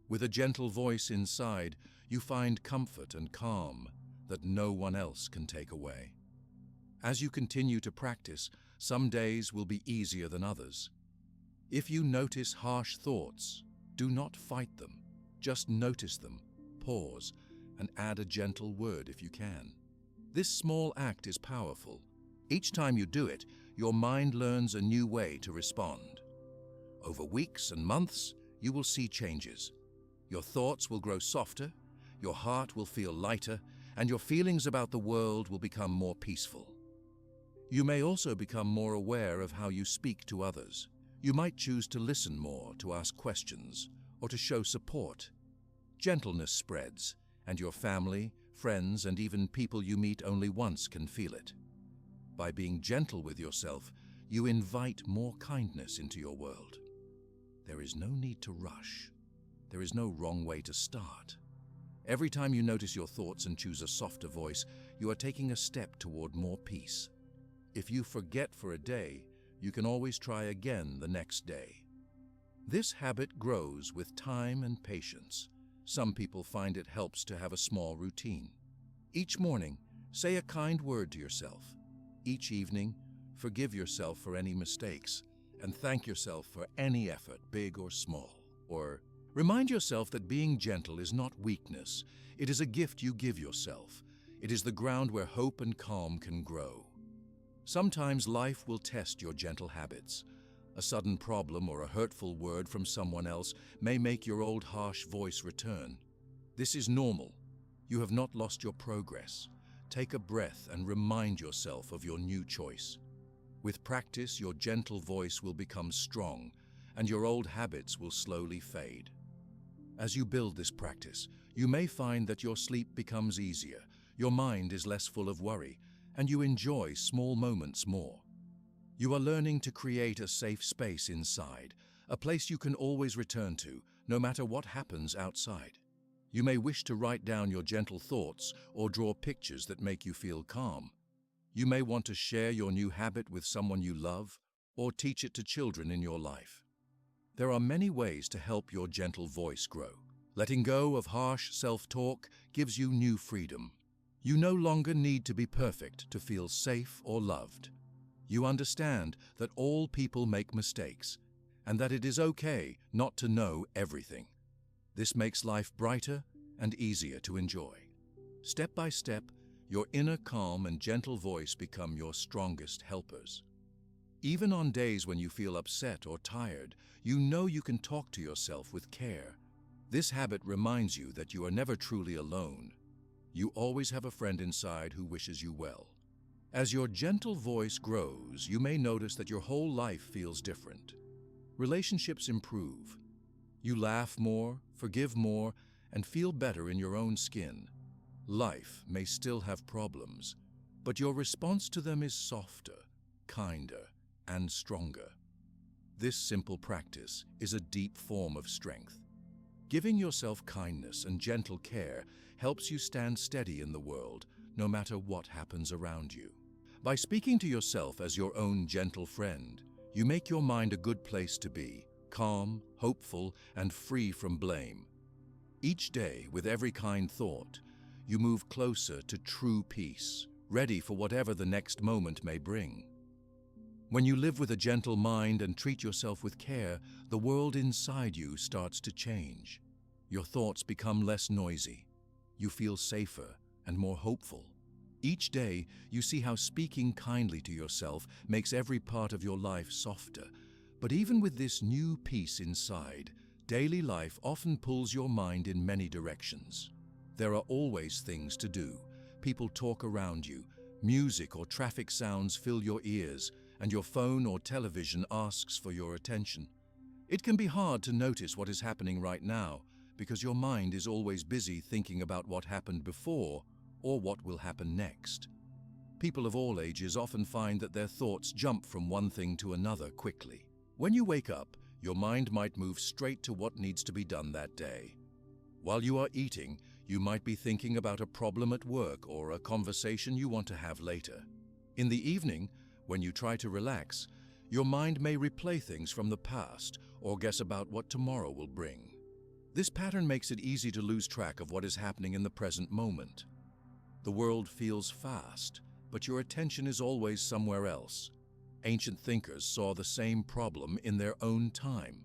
With a gentle voice inside, you find comfort and calm that no one else can take away. As you continue to practice, some days will be easier than others. If you notice harsh thoughts, do not fight them. Just notice them, pause, and add a gentle word if you can. This small act is powerful. Each time you do it, your mind learns a new way to respond. Over weeks and months, you will see changes. Your thoughts will grow softer, your heart will feel lighter, and your feelings about the world will become more peaceful. You may also become more aware of how you speak to others. You might choose to listen more, to ask questions, or to show support. Gentleness spreads, and your family, friends, and even people you meet only once can feel it. By being gentle with yourself, you invite more kindness into your world. There is no need to rush. There is no wrong way to start. Every time you notice your thoughts and choose a softer voice, you are taking a step toward more peace. If you forget for a day, you can always try again the next day. This habit grows with time and patience. Some people find it helps to have a small routine. Each morning, say a kind word to yourself. Each evening, forgive yourself for any mistakes and thank yourself for any effort, big or small. Or remind yourself that being gentle is not weakness. It is a gift you give yourself. It is the ground where hope and calm can grow. Sometimes life will test your gentle habits. A sudden problem or a hurtful word from someone else may make your old harsh voice return. This is normal. You have not lost your progress. Take a breath and remind yourself of your new choice. With practice, your gentle voice will become strong, and your old habits will slowly fade. As you build this practice, you may find that your sleep becomes easier, your mind is less full of worry, and you enjoy small moments more. You are learning to create a safe space inside, a place you can always return to, no matter what happens outside. You may wish to write down your gentle thoughts or draw pictures that make you feel calm. You may want to share your new habit with someone you love or teach it to children in your life. There are many ways to help your gentle voice grow. Letting go of harsh self-talk gives you new freedom. You no longer need to be perfect to feel safe or loved. You understand that all people make mistakes and that it is okay not to know everything. This makes life brighter and easier to enjoy. Step by step, your inner calm and gentle voice become your strongest helpers. Even on days when you feel upset or tired, you know you can talk to yourself with care. This habit reminds you that you are never truly alone. You always have a friend inside who wishes you well. As your gentle voice grows, you may notice that your whole life feels different. Relationships improve. You laugh more, forgive more, and feel better in your own skin. Life may still have problems, but your response to them is softer, kinder, and stronger. This simple practice is a deep form of strength. Giving yourself kindness and gentle care helps you stand steady in the world, no matter what happens around you. By speaking to yourself as your own gentle friend, you make your mind a good place to be, calm, hopeful, and free from blame. Each day, with every kind thought, you move closer to true peace, ready for whatever the next moment may bring. When you live with a gentle mind and treat yourself with care, the world inside you starts to change. Your thoughts become less noisy. You feel safer and more hopeful. Each day, you see how speaking kindly to yourself makes every part of your life softer. But even with this new peace inside, daily life often pulls your mind in many directions. There are always things to do. People talk around you. Music or traffic sounds fill your ears, and your phone or television asks for your attention. It can be hard to notice what is happening right now because your mind is always busy thinking about what happened before or what will happen next. People of all ages often find that their thoughts jump from one thing to another quickly. When you wake up, your mind might move straight to what needs to be done that day. While you are eating, you might be thinking about a problem at work or a conversation you want to have later. In the evening, when you try to relax, your mind may replay things from the past or guess about what tomorrow will bring. This pattern makes it easy to lose track of what is happening in the present moment. The world feels fast, but your attention is always somewhere else. Ancient thinkers saw the same problem in their own time.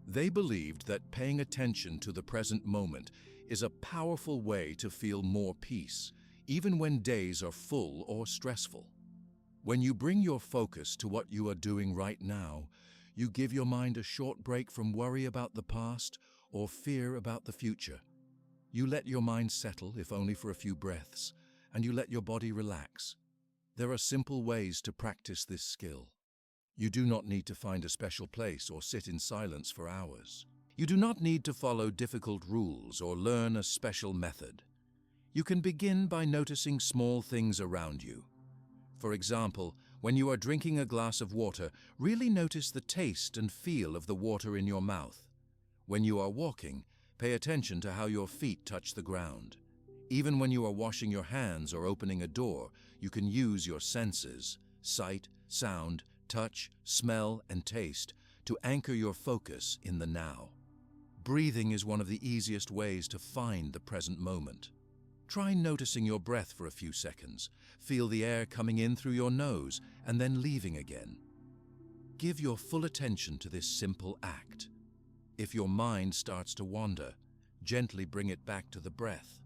They believed that paying attention to the present moment is a powerful way to feel more peace, even when days are full or stressful. When you bring your focus to what you are doing right now, you give your mind a short break from worry about the past or fear about the future. You let your mind settle, if only for a few breaths, and you let your body relax. There are simple ways to practice this skill. You do not need to find a special place or sit in silence for hours. You do not need to follow difficult rules or learn a special method. You can begin by noticing small things around you. For example, when you are drinking a glass of water, really notice the taste and feel of the water in your mouth. When you are walking, pay attention to how your feet touch the ground. Even when you are washing your hands or opening a door, you can use your senses, sight, sound, touch, smell, and taste, to anchor your focus in the now. Breathing is one of the easiest ways to find the present moment. Try noticing your breath for a few seconds. Feel the air coming in through your nose and then leaving again. Give your full attention to this simple act. If your mind starts to wander, gently bring it back to the breath.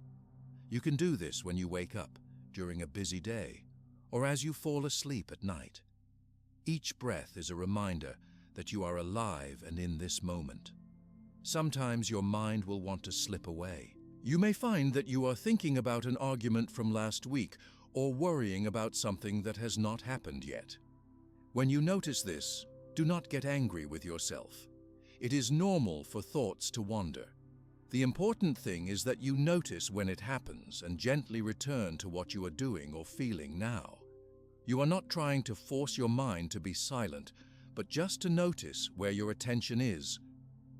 You can do this when you wake up, during a busy day, or as you fall asleep at night. Each breath is a reminder that you are alive and in this moment. Sometimes your mind will want to slip away. You may find that you are thinking about an argument from last week or worrying about something that has not happened yet. When you notice this, do not get angry with yourself. It is normal for thoughts to wander. The important thing is that you notice when it happens and gently return to what you are doing or feeling now. You are not trying to force your mind to be silent, but just to notice where your attention is.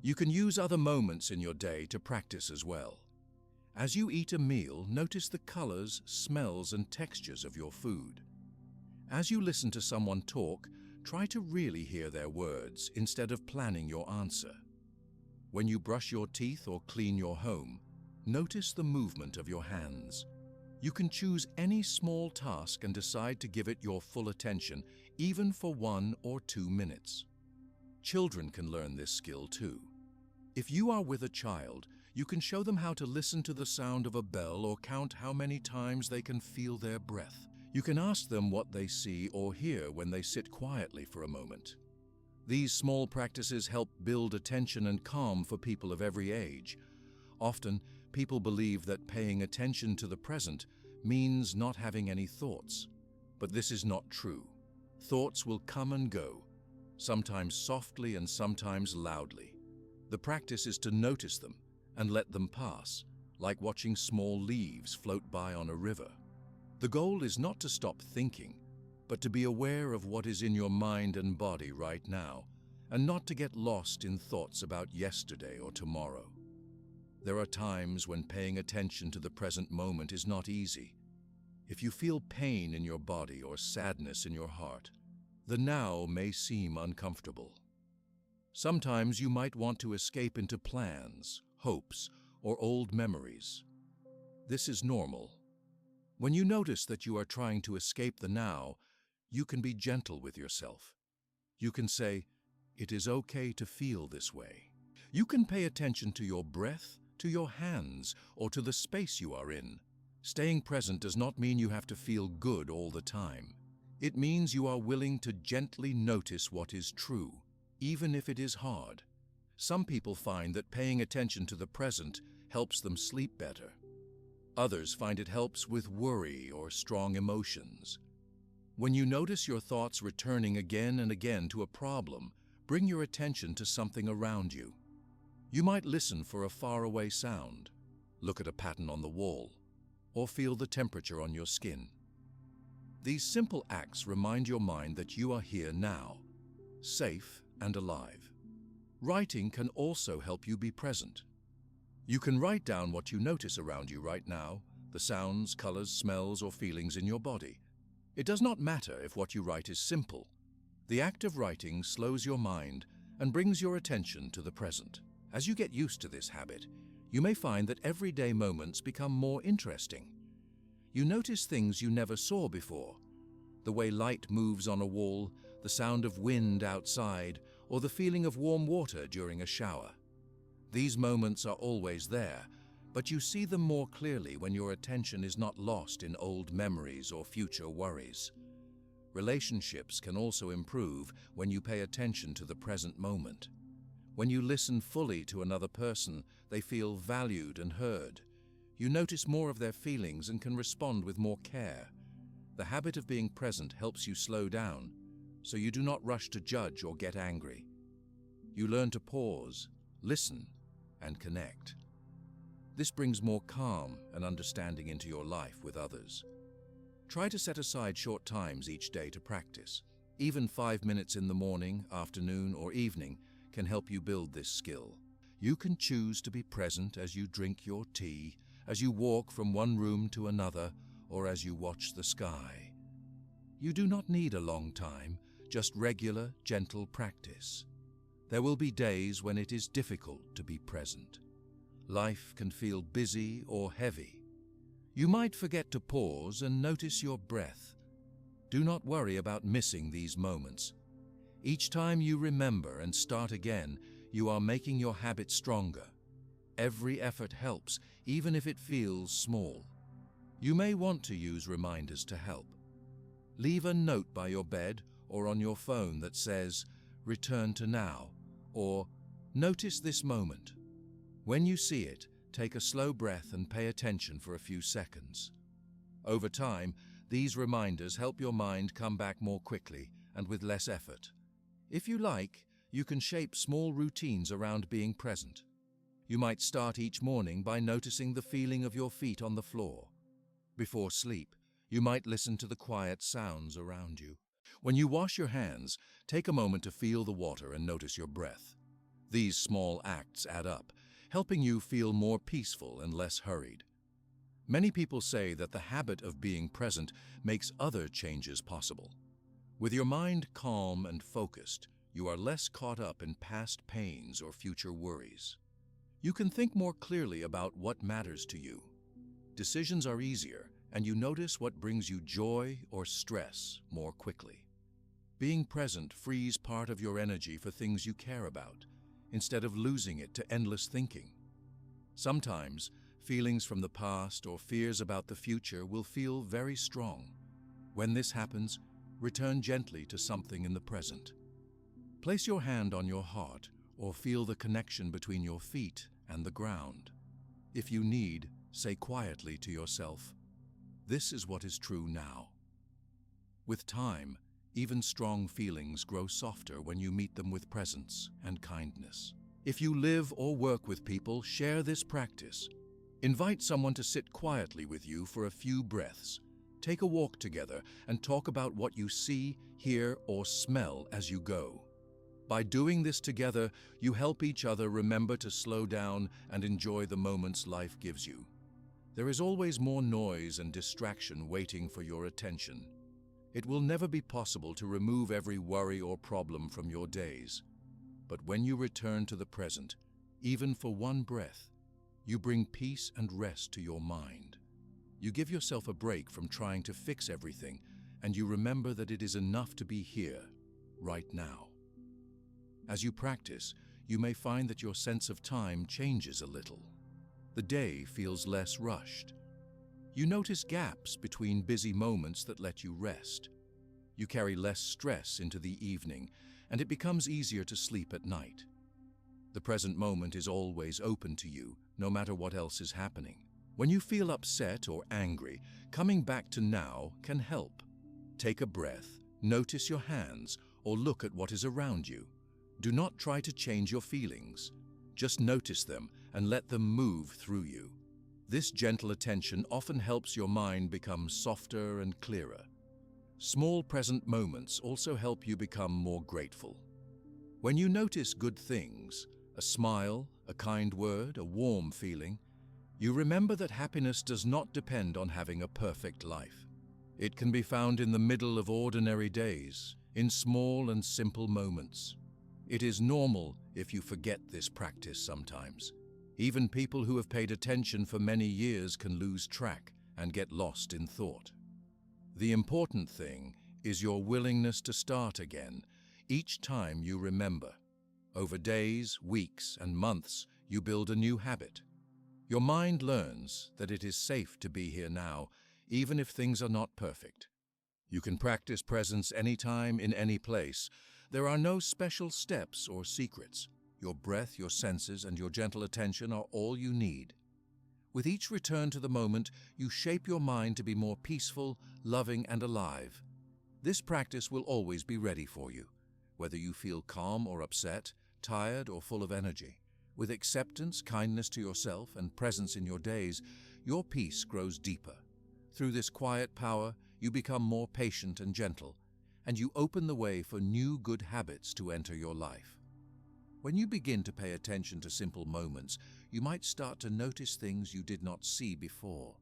You can use other moments in your day to practice as well. As you eat a meal, notice the colors, smells, and textures of your food. As you listen to someone talk, try to really hear their words instead of planning your answer. When you brush your teeth or clean your home, notice the movement of your hands. You can choose any small task and decide to give it your full attention, even for 1 or 2 minutes. Children can learn this skill too. If you are with a child, you can show them how to listen to the sound of a bell or count how many times they can feel their breath. You can ask them what they see or hear when they sit quietly for a moment. These small practices help build attention and calm for people of every age. Often, people believe that paying attention to the present means not having any thoughts. But this is not true. Thoughts will come and go, sometimes softly and sometimes loudly. The practice is to notice them and let them pass, like watching small leaves float by on a river. The goal is not to stop thinking, but to be aware of what is in your mind and body right now, and not to get lost in thoughts about yesterday or tomorrow. There are times when paying attention to the present moment is not easy. If you feel pain in your body or sadness in your heart, the now may seem uncomfortable. Sometimes you might want to escape into plans, hopes, or old memories. This is normal. When you notice that you are trying to escape the now, you can be gentle with yourself. You can say, "It is okay to feel this way." You can pay attention to your breath, to your hands, or to the space you are in. Staying present does not mean you have to feel good all the time. It means you are willing to gently notice what is true, even if it is hard. Some people find that paying attention to the present helps them sleep better. Others find it helps with worry or strong emotions. When you notice your thoughts returning again and again to a problem, bring your attention to something around you. You might listen for a faraway sound, look at a pattern on the wall, or feel the temperature on your skin. These simple acts remind your mind that you are here now, safe and alive. Writing can also help you be present. You can write down what you notice around you right now, the sounds, colors, smells, or feelings in your body. It does not matter if what you write is simple. The act of writing slows your mind and brings your attention to the present. As you get used to this habit, you may find that everyday moments become more interesting. You notice things you never saw before, the way light moves on a wall, the sound of wind outside, or the feeling of warm water during a shower. These moments are always there, but you see them more clearly when your attention is not lost in old memories or future worries. Relationships can also improve when you pay attention to the present moment. When you listen fully to another person, they feel valued and heard. You notice more of their feelings and can respond with more care. The habit of being present helps you slow down, so you do not rush to judge or get angry. You learn to pause, listen, and connect. This brings more calm and understanding into your life with others. Try to set aside short times each day to practice. Even 5 minutes in the morning, afternoon, or evening can help you build this skill. You can choose to be present as you drink your tea, as you walk from one room to another, or as you watch the sky. You do not need a long time, just regular, gentle practice. There will be days when it is difficult to be present. Life can feel busy or heavy. You might forget to pause and notice your breath. Do not worry about missing these moments. Each time you remember and start again, you are making your habit stronger. Every effort helps, even if it feels small. You may want to use reminders to help. Leave a note by your bed or on your phone that says, "Return to now," or "Notice this moment." When you see it, take a slow breath and pay attention for a few seconds. Over time, these reminders help your mind come back more quickly and with less effort. If you like, you can shape small routines around being present. You might start each morning by noticing the feeling of your feet on the floor. Before sleep, you might listen to the quiet sounds around you. When you wash your hands, take a moment to feel the water and notice your breath. These small acts add up, helping you feel more peaceful and less hurried. Many people say that the habit of being present makes other changes possible. With your mind calm and focused, you are less caught up in past pains or future worries. You can think more clearly about what matters to you. Decisions are easier, and you notice what brings you joy or stress more quickly. Being present frees part of your energy for things you care about, instead of losing it to endless thinking. Sometimes, feelings from the past or fears about the future will feel very strong. When this happens, return gently to something in the present. Place your hand on your heart or feel the connection between your feet and the ground. If you need, say quietly to yourself, "This is what is true now." With time, even strong feelings grow softer when you meet them with presence and kindness. If you live or work with people, share this practice. Invite someone to sit quietly with you for a few breaths. Take a walk together and talk about what you see, hear, or smell as you go. By doing this together, you help each other remember to slow down and enjoy the moments life gives you. There is always more noise and distraction waiting for your attention. It will never be possible to remove every worry or problem from your days. But when you return to the present, even for one breath, you bring peace and rest to your mind. You give yourself a break from trying to fix everything, and you remember that it is enough to be here, right now. As you practice, you may find that your sense of time changes a little. The day feels less rushed. You notice gaps between busy moments that let you rest. You carry less stress into the evening, and it becomes easier to sleep at night. The present moment is always open to you, no matter what else is happening. When you feel upset or angry, coming back to now can help. Take a breath, notice your hands, or look at what is around you. Do not try to change your feelings. Just notice them and let them move through you. This gentle attention often helps your mind become softer and clearer. Small present moments also help you become more grateful. When you notice good things, a smile, a kind word, a warm feeling, you remember that happiness does not depend on having a perfect life. It can be found in the middle of ordinary days, in small and simple moments. It is normal if you forget this practice sometimes. Even people who have paid attention for many years can lose track and get lost in thought. The important thing is your willingness to start again each time you remember. Over days, weeks, and months, you build a new habit. Your mind learns that it is safe to be here now, even if things are not perfect. You can practice presence anytime, in any place. There are no special steps or secrets. Your breath, your senses, and your gentle attention are all you need. With each return to the moment, you shape your mind to be more peaceful, loving, and alive. This practice will always be ready for you, whether you feel calm or upset, tired or full of energy. With acceptance, kindness to yourself, and presence in your days, your peace grows deeper. Through this quiet power, you become more patient and gentle, and you open the way for new good habits to enter your life. When you begin to pay attention to simple moments, you might start to notice things you did not see before.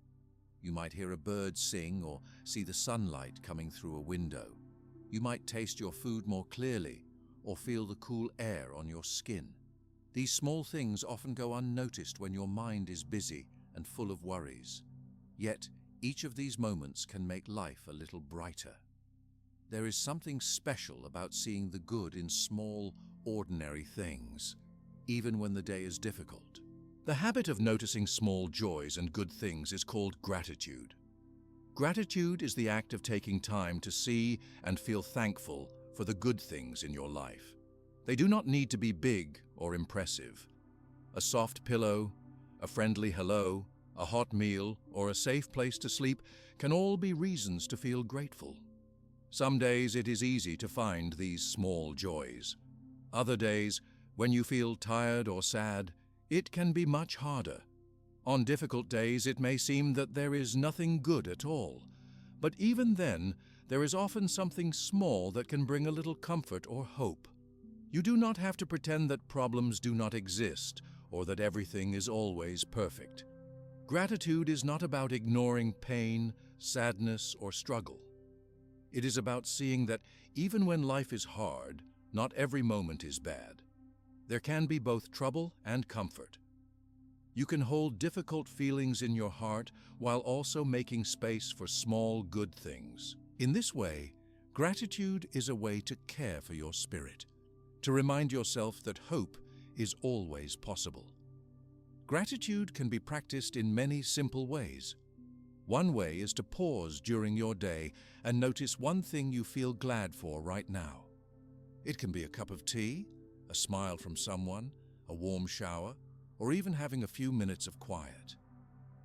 You might hear a bird sing or see the sunlight coming through a window. You might taste your food more clearly or feel the cool air on your skin. These small things often go unnoticed when your mind is busy and full of worries. Yet, each of these moments can make life a little brighter. There is something special about seeing the good in small, ordinary things, even when the day is difficult. The habit of noticing small joys and good things is called gratitude. Gratitude is the act of taking time to see and feel thankful for the good things in your life. They do not need to be big or impressive. A soft pillow, a friendly hello, a hot meal, or a safe place to sleep can all be reasons to feel grateful. Some days it is easy to find these small joys. Other days, when you feel tired or sad, it can be much harder. On difficult days, it may seem that there is nothing good at all. But even then, there is often something small that can bring a little comfort or hope. You do not have to pretend that problems do not exist or that everything is always perfect. Gratitude is not about ignoring pain, sadness, or struggle. It is about seeing that even when life is hard, not every moment is bad. There can be both trouble and comfort. You can hold difficult feelings in your heart while also making space for small good things. In this way, gratitude is a way to care for your spirit, to remind yourself that hope is always possible. Gratitude can be practiced in many simple ways. One way is to pause during your day and notice one thing you feel glad for right now. It can be a cup of tea, a smile from someone, a warm shower, or even having a few minutes of quiet.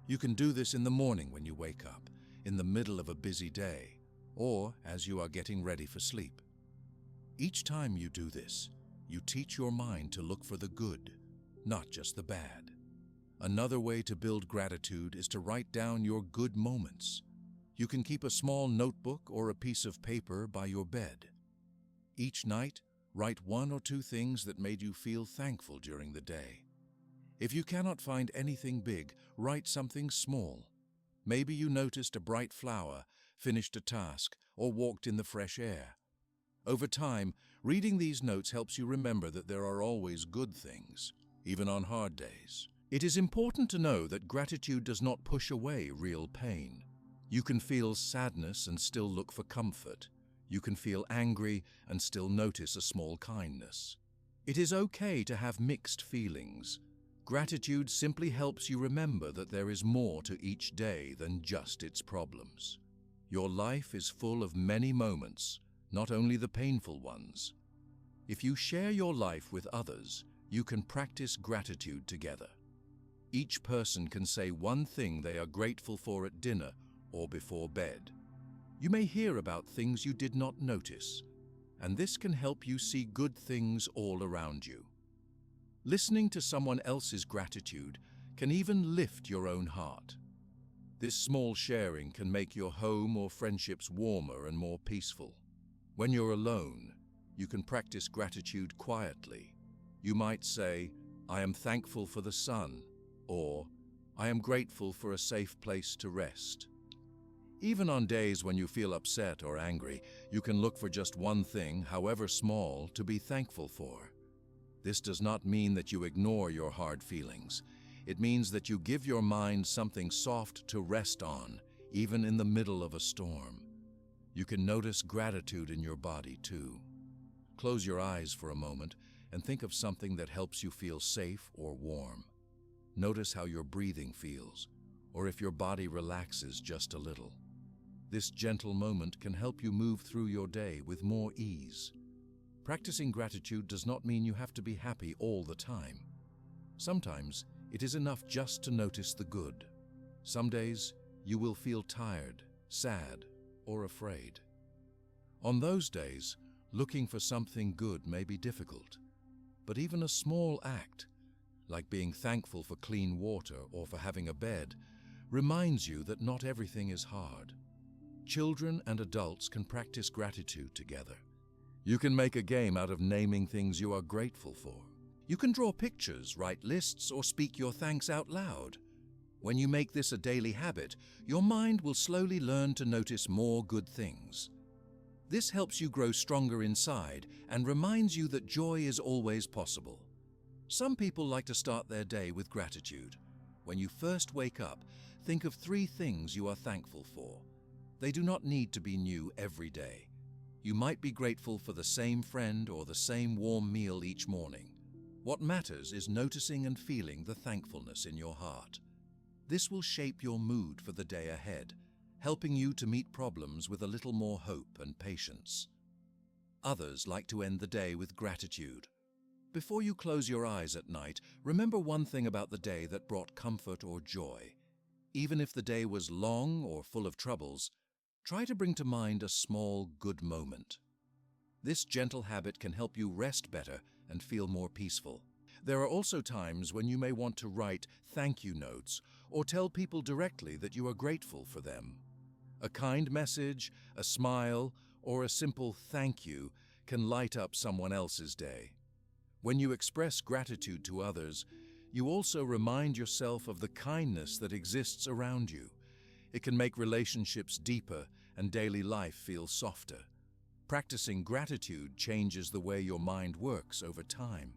You can do this in the morning when you wake up, in the middle of a busy day, or as you are getting ready for sleep. Each time you do this, you teach your mind to look for the good, not just the bad. Another way to build gratitude is to write down your good moments. You can keep a small notebook or a piece of paper by your bed. Each night, write one or two things that made you feel thankful during the day. If you cannot find anything big, write something small. Maybe you noticed a bright flower, finished a task, or walked in the fresh air. Over time, reading these notes helps you remember that there are always good things, even on hard days. It is important to know that gratitude does not push away real pain. You can feel sadness and still look for comfort. You can feel angry and still notice a small kindness. It is okay to have mixed feelings. Gratitude simply helps you remember that there is more to each day than just its problems. Your life is full of many moments, not only the painful ones. If you share your life with others, you can practice gratitude together. Each person can say one thing they are grateful for at dinner or before bed. You may hear about things you did not notice, and this can help you see good things all around you. Listening to someone else's gratitude can even lift your own heart. This small sharing can make your home or friendships warmer and more peaceful. When you're alone, you can practice gratitude quietly. You might say, "I am thankful for the sun," or "I am grateful for a safe place to rest." Even on days when you feel upset or angry, you can look for just one thing, however small, to be thankful for. This does not mean that you ignore your hard feelings. It means that you give your mind something soft to rest on, even in the middle of a storm. You can notice gratitude in your body too. Close your eyes for a moment and think of something that helps you feel safe or warm. Notice how your breathing feels, or if your body relaxes just a little. This gentle moment can help you move through your day with more ease. Practicing gratitude does not mean you have to be happy all the time. Sometimes it is enough just to notice the good. Some days you will feel tired, sad, or afraid. On those days, looking for something good may be difficult, but even a small act, like being thankful for clean water or for having a bed, reminds you that not everything is hard. Children and adults can practice gratitude together. You can make a game out of naming things you are grateful for. You can draw pictures, write lists, or speak your thanks out loud. When you make this a daily habit, your mind will slowly learn to notice more good things. This helps you grow stronger inside and reminds you that joy is always possible. Some people like to start their day with gratitude. When you first wake up, think of 3 things you are thankful for. They do not need to be new every day. You might be grateful for the same friend or the same warm meal each morning. What matters is noticing and feeling the thankfulness in your heart. This will shape your mood for the day ahead, helping you to meet problems with a little more hope and patience. Others like to end the day with gratitude. Before you close your eyes at night, remember one thing about the day that brought comfort or joy. Even if the day was long or full of troubles, try to bring to mind a small, good moment. This gentle habit can help you rest better and feel more peaceful. There are also times when you may want to write thank you notes or tell people directly that you are grateful for them. A kind message, a smile, or a simple thank you can light up someone else's day. When you express gratitude to others, you also remind yourself of the kindness that exists around you. It can make relationships deeper and daily life feel softer. Practicing gratitude changes the way your mind works over time.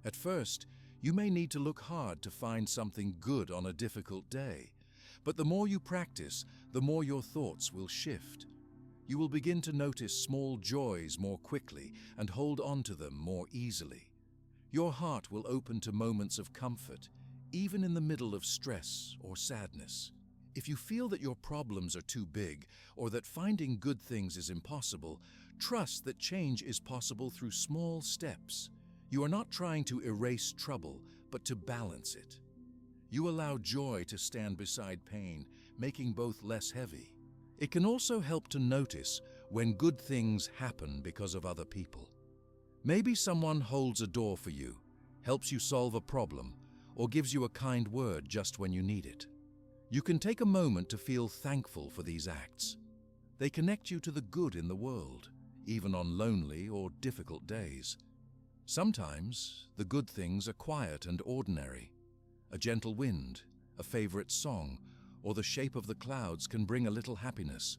At first, you may need to look hard to find something good on a difficult day, but the more you practice, the more your thoughts will shift. You will begin to notice small joys more quickly and hold on to them more easily. Your heart will open to moments of comfort, even in the middle of stress or sadness. If you feel that your problems are too big or that finding good things is impossible, trust that change is possible through small steps. You are not trying to erase trouble, but to balance it. You allow joy to stand beside pain, making both less heavy. It can also help to notice when good things happen because of other people. Maybe someone holds a door for you, helps you solve a problem, or gives you a kind word just when you need it. You can take a moment to feel thankful for these acts. They connect you to the good in the world, even on lonely or difficult days. Sometimes, the good things are quiet and ordinary. A gentle wind, a favorite song, or the shape of the clouds can bring a little happiness.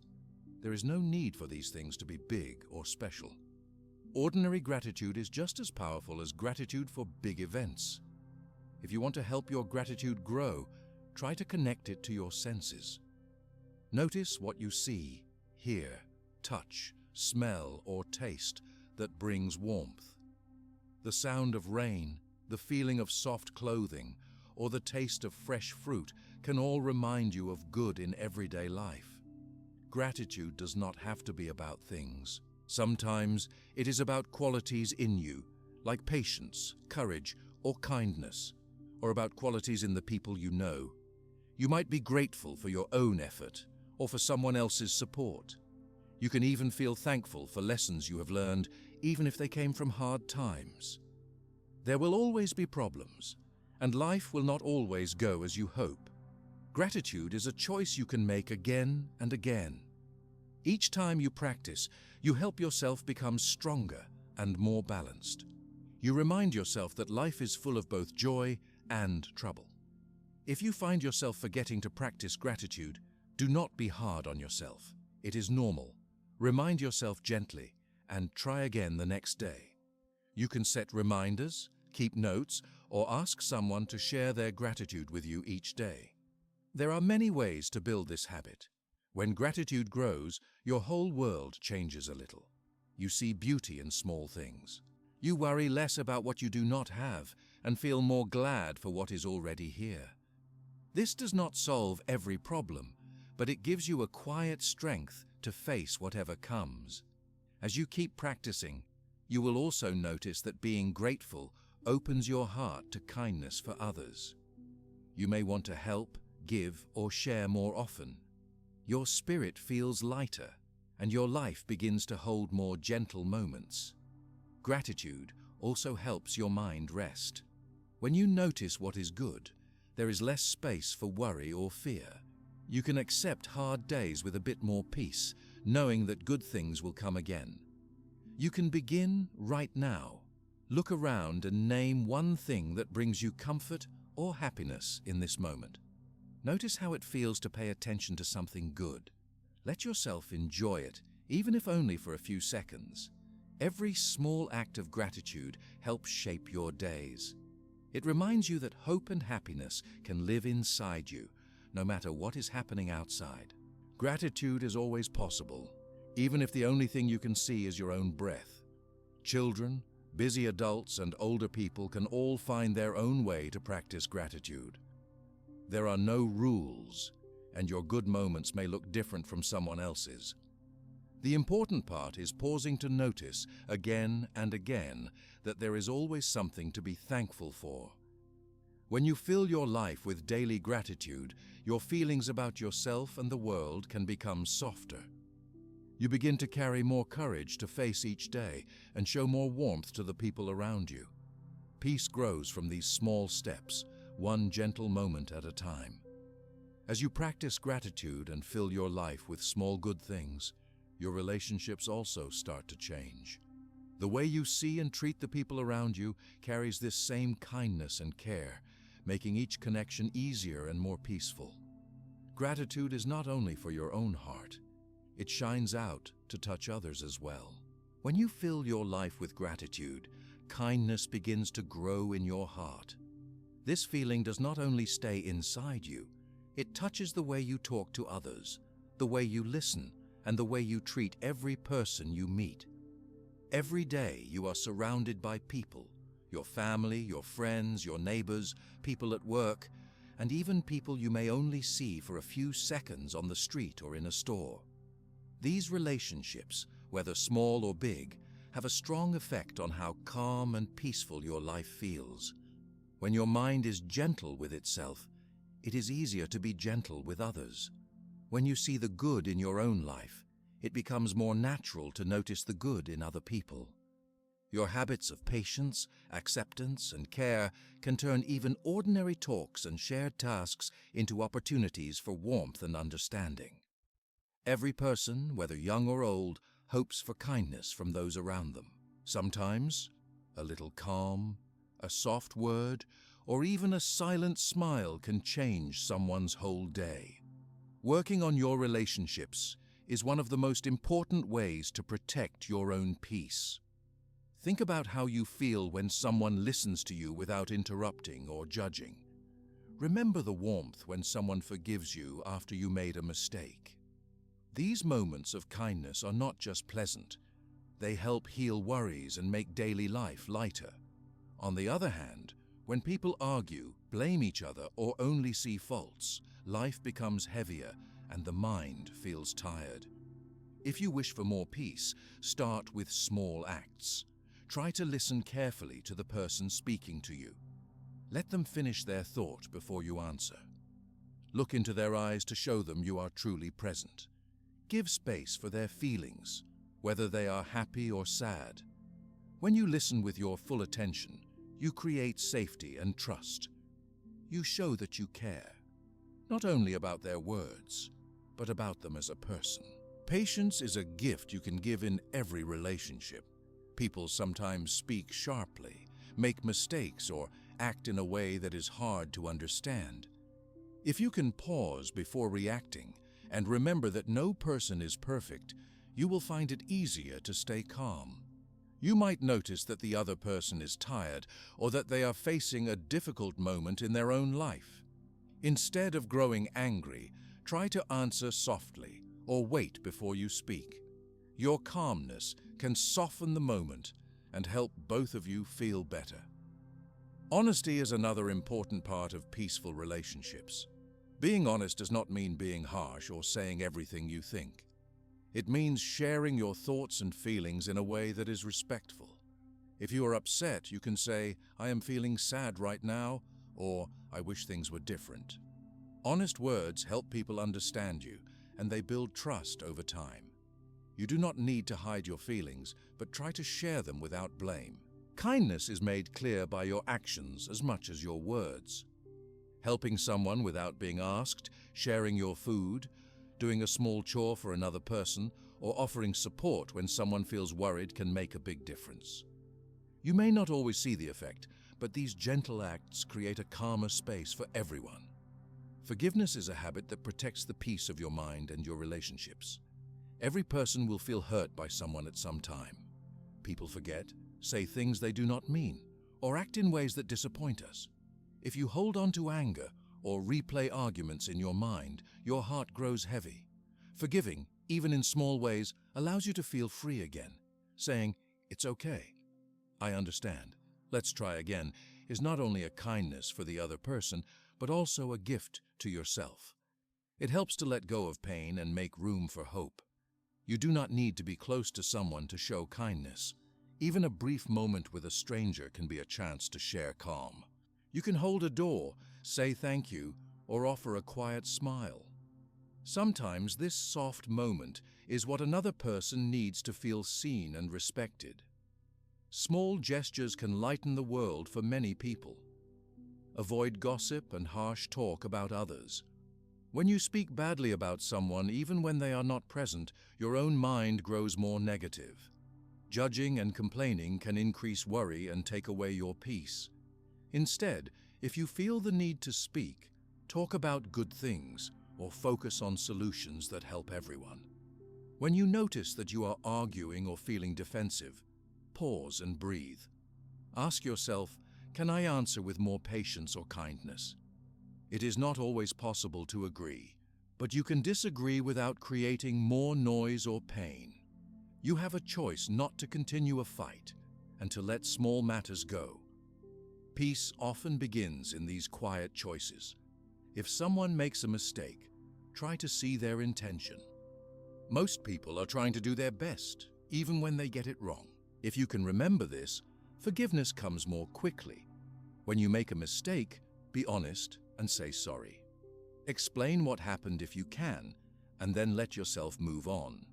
There is no need for these things to be big or special. Ordinary gratitude is just as powerful as gratitude for big events. If you want to help your gratitude grow, try to connect it to your senses. Notice what you see, hear, touch, smell, or taste that brings warmth. The sound of rain, the feeling of soft clothing, or the taste of fresh fruit can all remind you of good in everyday life. Gratitude does not have to be about things. Sometimes it is about qualities in you, like patience, courage, or kindness, or about qualities in the people you know. You might be grateful for your own effort or for someone else's support. You can even feel thankful for lessons you have learned, even if they came from hard times. There will always be problems, and life will not always go as you hope. Gratitude is a choice you can make again and again. Each time you practice, you help yourself become stronger and more balanced. You remind yourself that life is full of both joy and trouble. If you find yourself forgetting to practice gratitude, do not be hard on yourself. It is normal. Remind yourself gently and try again the next day. You can set reminders, keep notes, or ask someone to share their gratitude with you each day. There are many ways to build this habit. When gratitude grows, your whole world changes a little. You see beauty in small things. You worry less about what you do not have and feel more glad for what is already here. This does not solve every problem, but it gives you a quiet strength to face whatever comes. As you keep practicing, you will also notice that being grateful opens your heart to kindness for others. You may want to help, give, or share more often. Your spirit feels lighter, and your life begins to hold more gentle moments. Gratitude also helps your mind rest. When you notice what is good, there is less space for worry or fear. You can accept hard days with a bit more peace, knowing that good things will come again. You can begin right now. Look around and name one thing that brings you comfort or happiness in this moment. Notice how it feels to pay attention to something good. Let yourself enjoy it, even if only for a few seconds. Every small act of gratitude helps shape your days. It reminds you that hope and happiness can live inside you, no matter what is happening outside. Gratitude is always possible, even if the only thing you can see is your own breath. Children, busy adults, and older people can all find their own way to practice gratitude. There are no rules, and your good moments may look different from someone else's. The important part is pausing to notice again and again that there is always something to be thankful for. When you fill your life with daily gratitude, your feelings about yourself and the world can become softer. You begin to carry more courage to face each day and show more warmth to the people around you. Peace grows from these small steps, one gentle moment at a time. As you practice gratitude and fill your life with small good things, your relationships also start to change. The way you see and treat the people around you carries this same kindness and care, making each connection easier and more peaceful. Gratitude is not only for your own heart, it shines out to touch others as well. When you fill your life with gratitude, kindness begins to grow in your heart. This feeling does not only stay inside you, it touches the way you talk to others, the way you listen, and the way you treat every person you meet. Every day you are surrounded by people, your family, your friends, your neighbors, people at work, and even people you may only see for a few seconds on the street or in a store. These relationships, whether small or big, have a strong effect on how calm and peaceful your life feels. When your mind is gentle with itself, it is easier to be gentle with others. When you see the good in your own life, it becomes more natural to notice the good in other people. Your habits of patience, acceptance, and care can turn even ordinary talks and shared tasks into opportunities for warmth and understanding. Every person, whether young or old, hopes for kindness from those around them. Sometimes, a little calm, a soft word, or even a silent smile can change someone's whole day. Working on your relationships is one of the most important ways to protect your own peace. Think about how you feel when someone listens to you without interrupting or judging. Remember the warmth when someone forgives you after you made a mistake. These moments of kindness are not just pleasant. They help heal worries and make daily life lighter. On the other hand, when people argue, blame each other, or only see faults, life becomes heavier and the mind feels tired. If you wish for more peace, start with small acts. Try to listen carefully to the person speaking to you. Let them finish their thought before you answer. Look into their eyes to show them you are truly present. Give space for their feelings, whether they are happy or sad. When you listen with your full attention, you create safety and trust. You show that you care, not only about their words, but about them as a person. Patience is a gift you can give in every relationship. People sometimes speak sharply, make mistakes, or act in a way that is hard to understand. If you can pause before reacting and remember that no person is perfect, you will find it easier to stay calm. You might notice that the other person is tired or that they are facing a difficult moment in their own life. Instead of growing angry, try to answer softly or wait before you speak. Your calmness can soften the moment and help both of you feel better. Honesty is another important part of peaceful relationships. Being honest does not mean being harsh or saying everything you think. It means sharing your thoughts and feelings in a way that is respectful. If you are upset, you can say, "I am feeling sad right now," or "I wish things were different." Honest words help people understand you, and they build trust over time. You do not need to hide your feelings, but try to share them without blame. Kindness is made clear by your actions as much as your words. Helping someone without being asked, sharing your food, doing a small chore for another person, or offering support when someone feels worried can make a big difference. You may not always see the effect, but these gentle acts create a calmer space for everyone. Forgiveness is a habit that protects the peace of your mind and your relationships. Every person will feel hurt by someone at some time. People forget, say things they do not mean, or act in ways that disappoint us. If you hold on to anger or replay arguments in your mind, your heart grows heavy. Forgiving, even in small ways, allows you to feel free again. Saying, "It's okay. I understand. Let's try again," is not only a kindness for the other person, but also a gift to yourself. It helps to let go of pain and make room for hope. You do not need to be close to someone to show kindness. Even a brief moment with a stranger can be a chance to share calm. You can hold a door, say thank you, or offer a quiet smile. Sometimes this soft moment is what another person needs to feel seen and respected. Small gestures can lighten the world for many people. Avoid gossip and harsh talk about others. When you speak badly about someone, even when they are not present, your own mind grows more negative. Judging and complaining can increase worry and take away your peace. Instead, if you feel the need to speak, talk about good things or focus on solutions that help everyone. When you notice that you are arguing or feeling defensive, pause and breathe. Ask yourself, can I answer with more patience or kindness? It is not always possible to agree, but you can disagree without creating more noise or pain. You have a choice not to continue a fight and to let small matters go. Peace often begins in these quiet choices. If someone makes a mistake, try to see their intention. Most people are trying to do their best, even when they get it wrong. If you can remember this, forgiveness comes more quickly. When you make a mistake, be honest and say sorry. Explain what happened if you can, and then let yourself move on.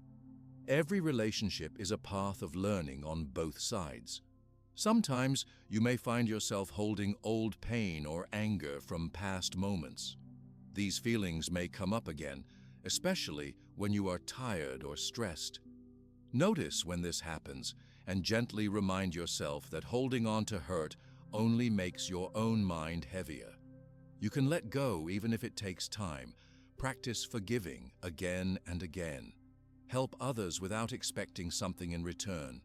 Every relationship is a path of learning on both sides. Sometimes you may find yourself holding old pain or anger from past moments. These feelings may come up again, especially when you are tired or stressed. Notice when this happens and gently remind yourself that holding on to hurt only makes your own mind heavier. You can let go even if it takes time. Practice forgiving again and again. Help others without expecting something in return.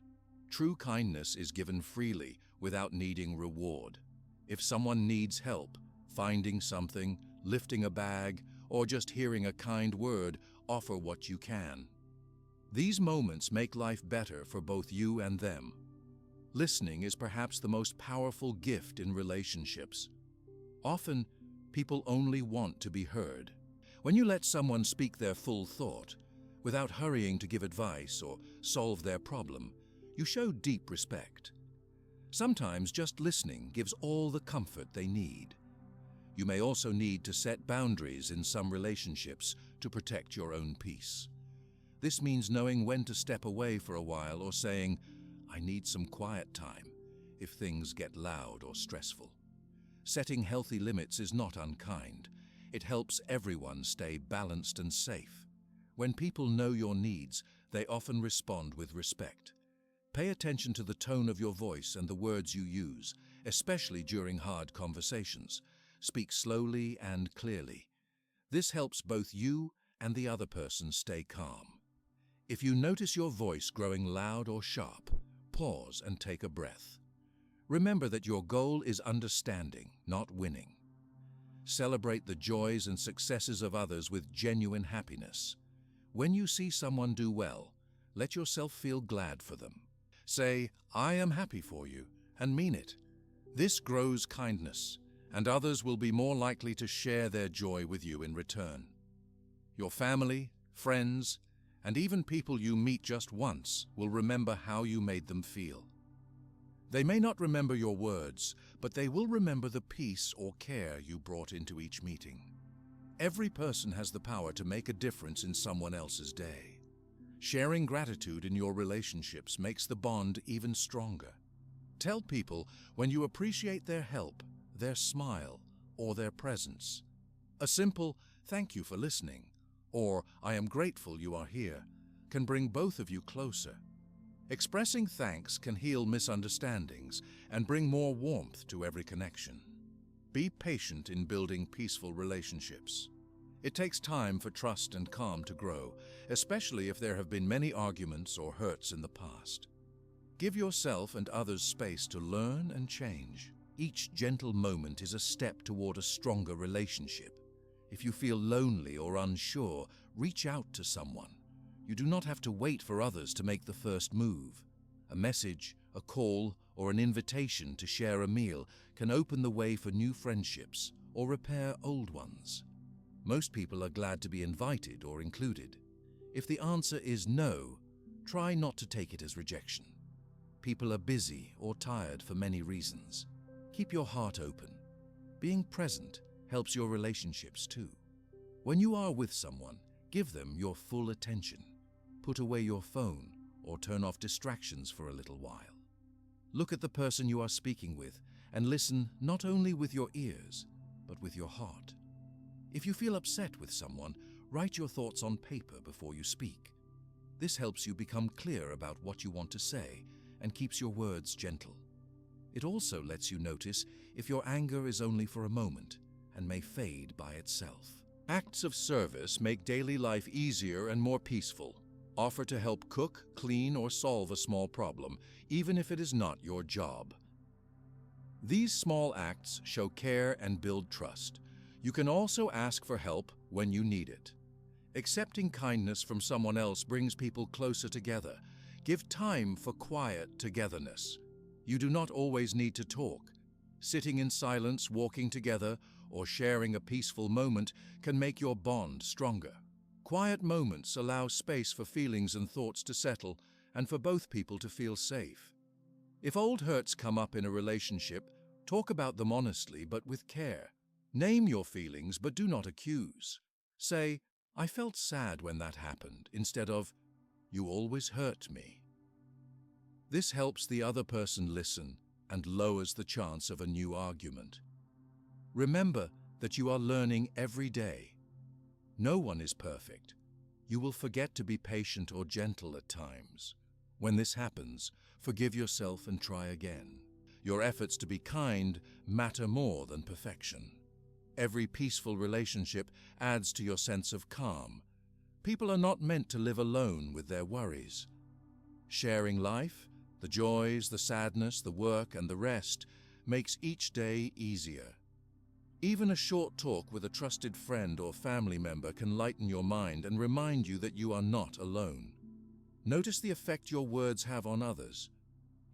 True kindness is given freely without needing reward. If someone needs help, finding something, lifting a bag, or just hearing a kind word, offer what you can. These moments make life better for both you and them. Listening is perhaps the most powerful gift in relationships. Often, people only want to be heard. When you let someone speak their full thought, without hurrying to give advice or solve their problem, you show deep respect. Sometimes just listening gives all the comfort they need. You may also need to set boundaries in some relationships to protect your own peace. This means knowing when to step away for a while or saying, "I need some quiet time," if things get loud or stressful. Setting healthy limits is not unkind. It helps everyone stay balanced and safe. When people know your needs, they often respond with respect. Pay attention to the tone of your voice and the words you use, especially during hard conversations. Speak slowly and clearly. This helps both you and the other person stay calm. If you notice your voice growing loud or sharp, pause and take a breath. Remember that your goal is understanding, not winning. Celebrate the joys and successes of others with genuine happiness. When you see someone do well, let yourself feel glad for them. Say, "I am happy for you," and mean it. This grows kindness, and others will be more likely to share their joy with you in return. Your family, friends, and even people you meet just once will remember how you made them feel. They may not remember your words, but they will remember the peace or care you brought into each meeting. Every person has the power to make a difference in someone else's day. Sharing gratitude in your relationships makes the bond even stronger. Tell people when you appreciate their help, their smile, or their presence. A simple "thank you for listening" or "I am grateful you are here" can bring both of you closer. Expressing thanks can heal misunderstandings and bring more warmth to every connection. Be patient in building peaceful relationships. It takes time for trust and calm to grow, especially if there have been many arguments or hurts in the past. Give yourself and others space to learn and change. Each gentle moment is a step toward a stronger relationship. If you feel lonely or unsure, reach out to someone. You do not have to wait for others to make the first move. A message, a call, or an invitation to share a meal can open the way for new friendships or repair old ones. Most people are glad to be invited or included. If the answer is no, try not to take it as rejection. People are busy or tired for many reasons. Keep your heart open. Being present helps your relationships too. When you are with someone, give them your full attention. Put away your phone or turn off distractions for a little while. Look at the person you are speaking with and listen not only with your ears, but with your heart. If you feel upset with someone, write your thoughts on paper before you speak. This helps you become clear about what you want to say and keeps your words gentle. It also lets you notice if your anger is only for a moment and may fade by itself. Acts of service make daily life easier and more peaceful. Offer to help cook, clean, or solve a small problem, even if it is not your job. These small acts show care and build trust. You can also ask for help when you need it. Accepting kindness from someone else brings people closer together. Give time for quiet togetherness. You do not always need to talk. Sitting in silence, walking together, or sharing a peaceful moment can make your bond stronger. Quiet moments allow space for feelings and thoughts to settle and for both people to feel safe. If old hurts come up in a relationship, talk about them honestly but with care. Name your feelings but do not accuse. Say, "I felt sad when that happened," instead of, "You always hurt me." This helps the other person listen and lowers the chance of a new argument. Remember that you are learning every day. No one is perfect. You will forget to be patient or gentle at times. When this happens, forgive yourself and try again. Your efforts to be kind matter more than perfection. Every peaceful relationship adds to your sense of calm. People are not meant to live alone with their worries. Sharing life, the joys, the sadness, the work, and the rest, makes each day easier. Even a short talk with a trusted friend or family member can lighten your mind and remind you that you are not alone. Notice the effect your words have on others.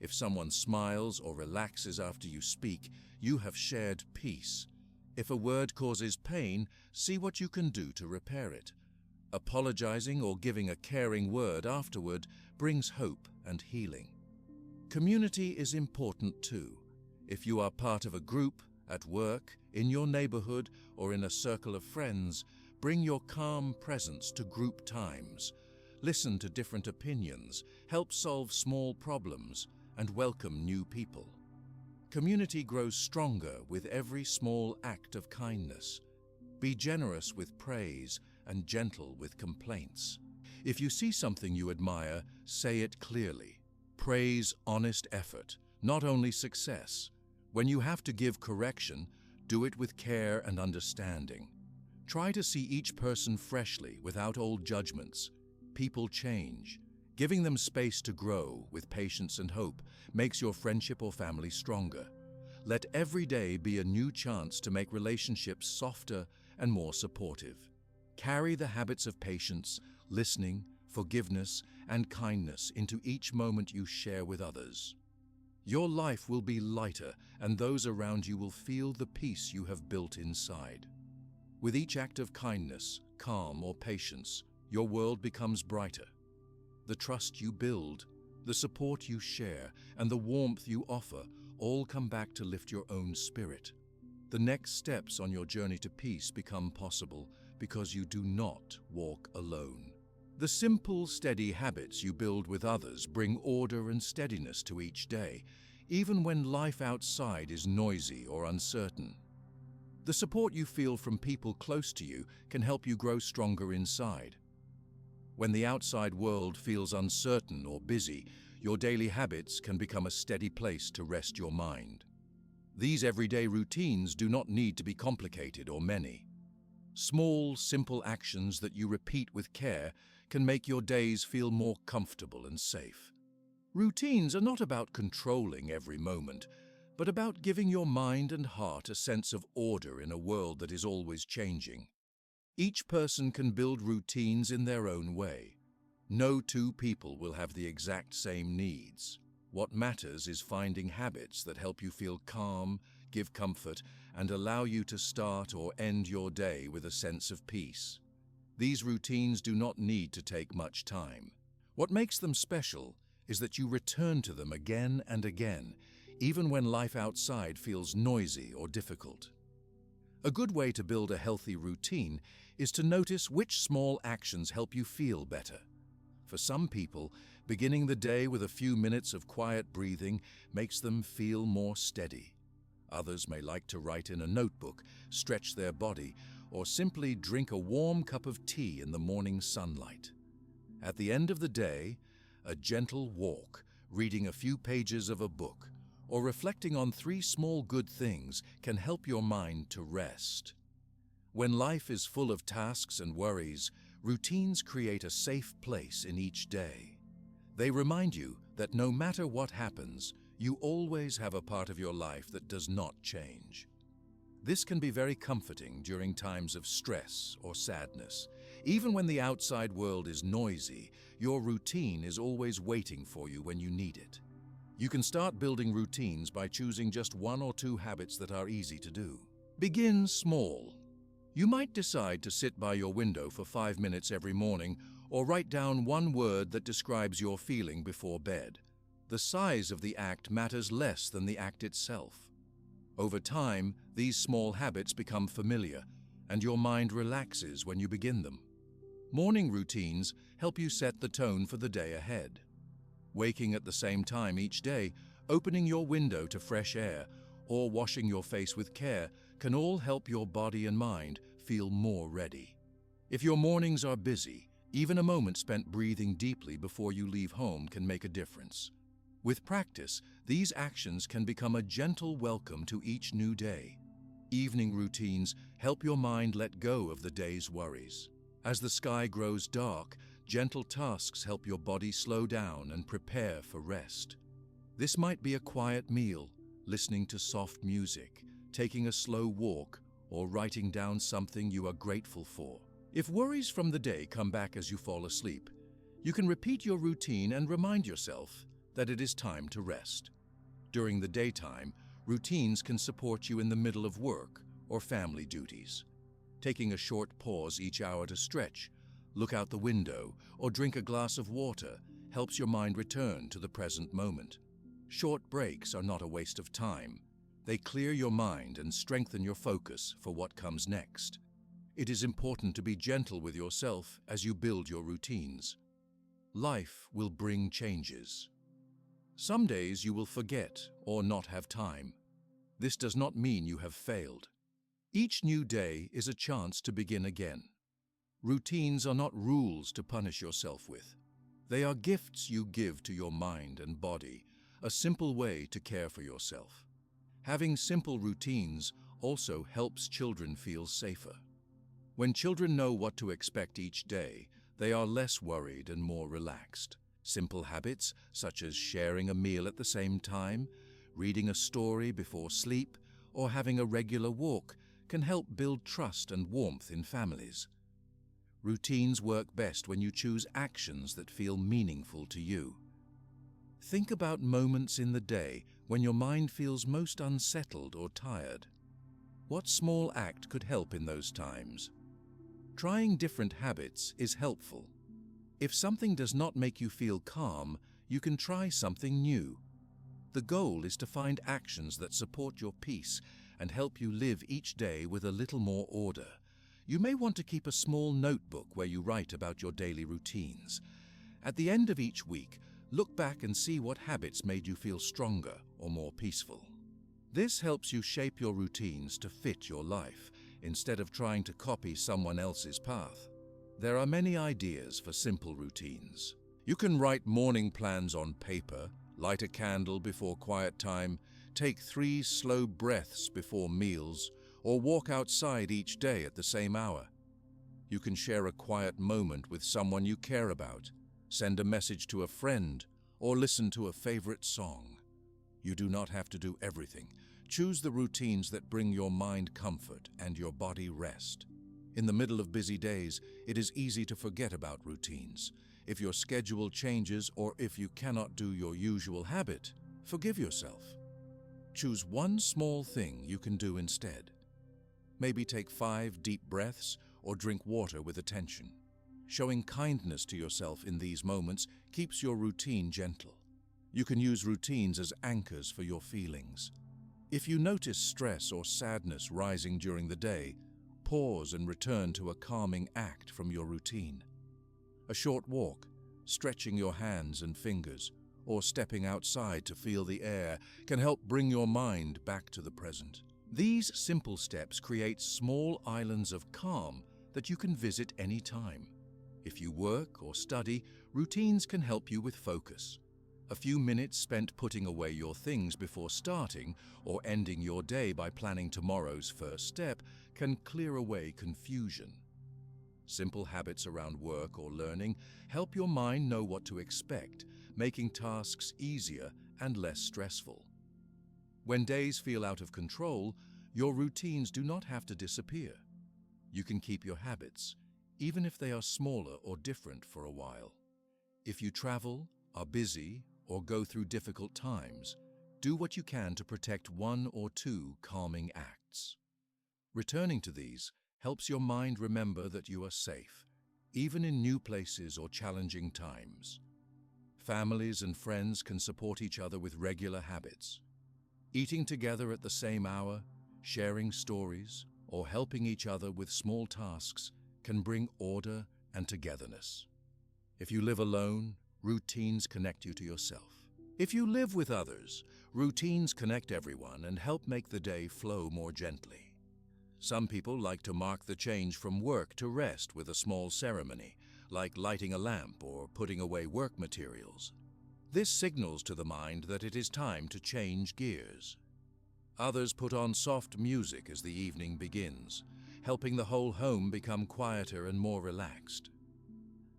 If someone smiles or relaxes after you speak, you have shared peace. If a word causes pain, see what you can do to repair it. Apologizing or giving a caring word afterward brings hope and healing. Community is important too. If you are part of a group, at work, in your neighborhood, or in a circle of friends, bring your calm presence to group times. Listen to different opinions, help solve small problems, and welcome new people. Community grows stronger with every small act of kindness. Be generous with praise and gentle with complaints. If you see something you admire, say it clearly. Praise honest effort, not only success. When you have to give correction, do it with care and understanding. Try to see each person freshly without old judgments. People change. Giving them space to grow with patience and hope makes your friendship or family stronger. Let every day be a new chance to make relationships softer and more supportive. Carry the habits of patience, listening, forgiveness, and kindness into each moment you share with others. Your life will be lighter, and those around you will feel the peace you have built inside. With each act of kindness, calm, or patience, your world becomes brighter. The trust you build, the support you share, and the warmth you offer all come back to lift your own spirit. The next steps on your journey to peace become possible because you do not walk alone. The simple, steady habits you build with others bring order and steadiness to each day, even when life outside is noisy or uncertain. The support you feel from people close to you can help you grow stronger inside. When the outside world feels uncertain or busy, your daily habits can become a steady place to rest your mind. These everyday routines do not need to be complicated or many. Small, simple actions that you repeat with care can make your days feel more comfortable and safe. Routines are not about controlling every moment, but about giving your mind and heart a sense of order in a world that is always changing. Each person can build routines in their own way. No two people will have the exact same needs. What matters is finding habits that help you feel calm, give comfort, and allow you to start or end your day with a sense of peace. These routines do not need to take much time. What makes them special is that you return to them again and again, even when life outside feels noisy or difficult. A good way to build a healthy routine is to notice which small actions help you feel better. For some people, beginning the day with a few minutes of quiet breathing makes them feel more steady. Others may like to write in a notebook, stretch their body, or simply drink a warm cup of tea in the morning sunlight. At the end of the day, a gentle walk, reading a few pages of a book, or reflecting on 3 small good things can help your mind to rest. When life is full of tasks and worries, routines create a safe place in each day. They remind you that no matter what happens, you always have a part of your life that does not change. This can be very comforting during times of stress or sadness. Even when the outside world is noisy, your routine is always waiting for you when you need it. You can start building routines by choosing just 1 or 2 habits that are easy to do. Begin small. You might decide to sit by your window for 5 minutes every morning or write down 1 word that describes your feeling before bed. The size of the act matters less than the act itself. Over time, these small habits become familiar, and your mind relaxes when you begin them. Morning routines help you set the tone for the day ahead. Waking at the same time each day, opening your window to fresh air, or washing your face with care can all help your body and mind feel more ready. If your mornings are busy, even a moment spent breathing deeply before you leave home can make a difference. With practice, these actions can become a gentle welcome to each new day. Evening routines help your mind let go of the day's worries. As the sky grows dark, gentle tasks help your body slow down and prepare for rest. This might be a quiet meal, listening to soft music, taking a slow walk, or writing down something you are grateful for. If worries from the day come back as you fall asleep, you can repeat your routine and remind yourself that it is time to rest. During the daytime, routines can support you in the middle of work or family duties. Taking a short pause each hour to stretch, look out the window, or drink a glass of water helps your mind return to the present moment. Short breaks are not a waste of time. They clear your mind and strengthen your focus for what comes next. It is important to be gentle with yourself as you build your routines. Life will bring changes. Some days you will forget or not have time. This does not mean you have failed. Each new day is a chance to begin again. Routines are not rules to punish yourself with. They are gifts you give to your mind and body, a simple way to care for yourself. Having simple routines also helps children feel safer. When children know what to expect each day, they are less worried and more relaxed. Simple habits, such as sharing a meal at the same time, reading a story before sleep, or having a regular walk, can help build trust and warmth in families. Routines work best when you choose actions that feel meaningful to you. Think about moments in the day when your mind feels most unsettled or tired. What small act could help in those times? Trying different habits is helpful. If something does not make you feel calm, you can try something new. The goal is to find actions that support your peace and help you live each day with a little more order. You may want to keep a small notebook where you write about your daily routines. At the end of each week, look back and see what habits made you feel stronger or more peaceful. This helps you shape your routines to fit your life, instead of trying to copy someone else's path. There are many ideas for simple routines. You can write morning plans on paper, light a candle before quiet time, take 3 slow breaths before meals, or walk outside each day at the same hour. You can share a quiet moment with someone you care about, send a message to a friend, or listen to a favorite song. You do not have to do everything. Choose the routines that bring your mind comfort and your body rest. In the middle of busy days, it is easy to forget about routines. If your schedule changes or if you cannot do your usual habit, forgive yourself. Choose one small thing you can do instead. Maybe take 5 deep breaths or drink water with attention. Showing kindness to yourself in these moments keeps your routine gentle. You can use routines as anchors for your feelings. If you notice stress or sadness rising during the day, pause and return to a calming act from your routine. A short walk, stretching your hands and fingers, or stepping outside to feel the air can help bring your mind back to the present. These simple steps create small islands of calm that you can visit any time. If you work or study, routines can help you with focus. A few minutes spent putting away your things before starting or ending your day by planning tomorrow's first step can clear away confusion. Simple habits around work or learning help your mind know what to expect, making tasks easier and less stressful. When days feel out of control, your routines do not have to disappear. You can keep your habits, even if they are smaller or different for a while. If you travel, are busy, or go through difficult times, do what you can to protect 1 or 2 calming acts. Returning to these helps your mind remember that you are safe, even in new places or challenging times. Families and friends can support each other with regular habits. Eating together at the same hour, sharing stories, or helping each other with small tasks can bring order and togetherness. If you live alone, routines connect you to yourself. If you live with others, routines connect everyone and help make the day flow more gently. Some people like to mark the change from work to rest with a small ceremony, like lighting a lamp or putting away work materials. This signals to the mind that it is time to change gears. Others put on soft music as the evening begins, helping the whole home become quieter and more relaxed.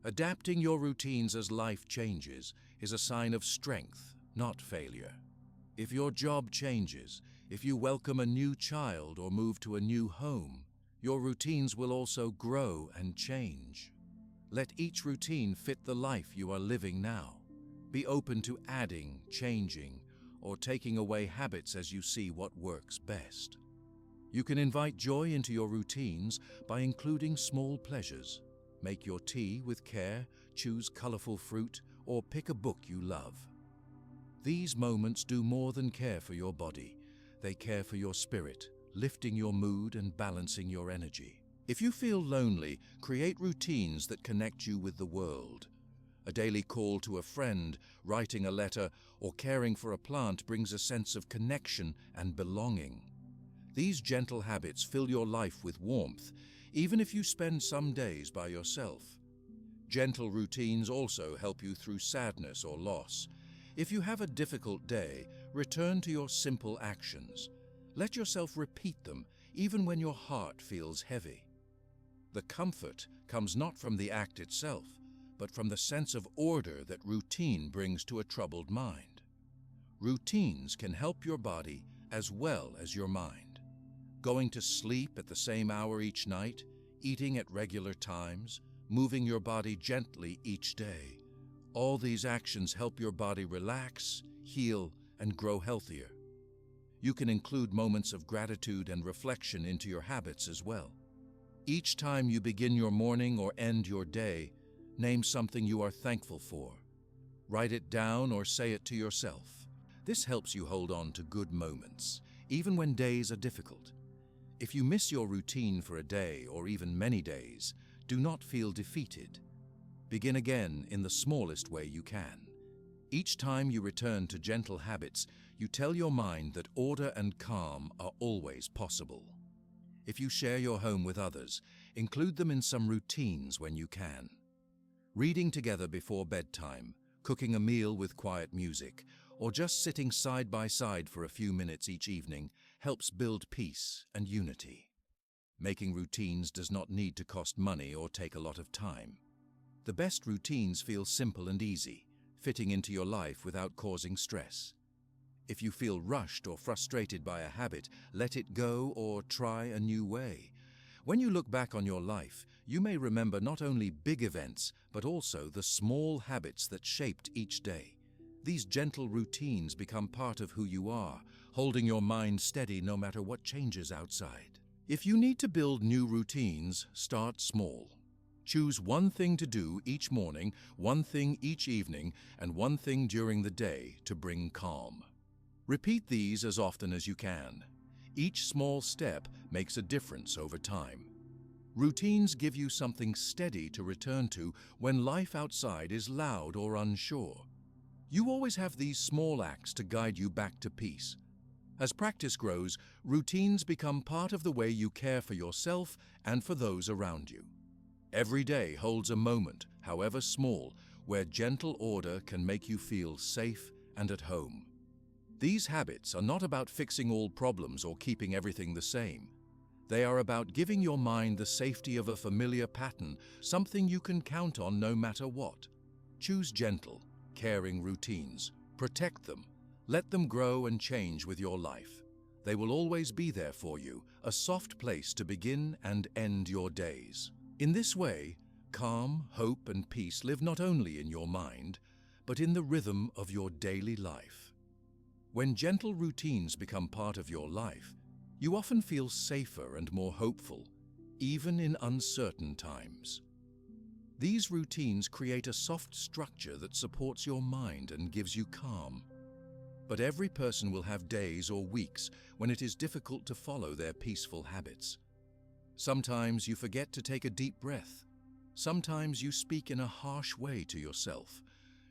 Adapting your routines as life changes is a sign of strength, not failure. If your job changes, if you welcome a new child or move to a new home, your routines will also grow and change. Let each routine fit the life you are living now. Be open to adding, changing, or taking away habits as you see what works best. You can invite joy into your routines by including small pleasures. Make your tea with care, choose colorful fruit, or pick a book you love. These moments do more than care for your body. They care for your spirit, lifting your mood and balancing your energy. If you feel lonely, create routines that connect you with the world. A daily call to a friend, writing a letter, or caring for a plant brings a sense of connection and belonging. These gentle habits fill your life with warmth, even if you spend some days by yourself. Gentle routines also help you through sadness or loss. If you have a difficult day, return to your simple actions. Let yourself repeat them, even when your heart feels heavy. The comfort comes not from the act itself, but from the sense of order that routine brings to a troubled mind. Routines can help your body as well as your mind. Going to sleep at the same hour each night, eating at regular times, moving your body gently each day. All these actions help your body relax, heal, and grow healthier. You can include moments of gratitude and reflection into your habits as well. Each time you begin your morning or end your day, name something you are thankful for. Write it down or say it to yourself. This helps you hold on to good moments, even when days are difficult. If you miss your routine for a day or even many days, do not feel defeated. Begin again in the smallest way you can. Each time you return to gentle habits, you tell your mind that order and calm are always possible. If you share your home with others, include them in some routines when you can. Reading together before bedtime, cooking a meal with quiet music, or just sitting side by side for a few minutes each evening helps build peace and unity. Making routines does not need to cost money or take a lot of time. The best routines feel simple and easy, fitting into your life without causing stress. If you feel rushed or frustrated by a habit, let it go or try a new way. When you look back on your life, you may remember not only big events, but also the small habits that shaped each day. These gentle routines become part of who you are, holding your mind steady no matter what changes outside. If you need to build new routines, start small. Choose one thing to do each morning, one thing each evening, and one thing during the day to bring calm. Repeat these as often as you can. Each small step makes a difference over time. Routines give you something steady to return to when life outside is loud or unsure. You always have these small acts to guide you back to peace. As practice grows, routines become part of the way you care for yourself and for those around you. Every day holds a moment, however small, where gentle order can make you feel safe and at home. These habits are not about fixing all problems or keeping everything the same. They are about giving your mind the safety of a familiar pattern, something you can count on no matter what. Choose gentle, caring routines. Protect them. Let them grow and change with your life. They will always be there for you, a soft place to begin and end your days. In this way, calm, hope, and peace live not only in your mind, but in the rhythm of your daily life. When gentle routines become part of your life, you often feel safer and more hopeful, even in uncertain times. These routines create a soft structure that supports your mind and gives you calm. But every person will have days or weeks when it is difficult to follow their peaceful habits. Sometimes you forget to take a deep breath. Sometimes you speak in a harsh way to yourself.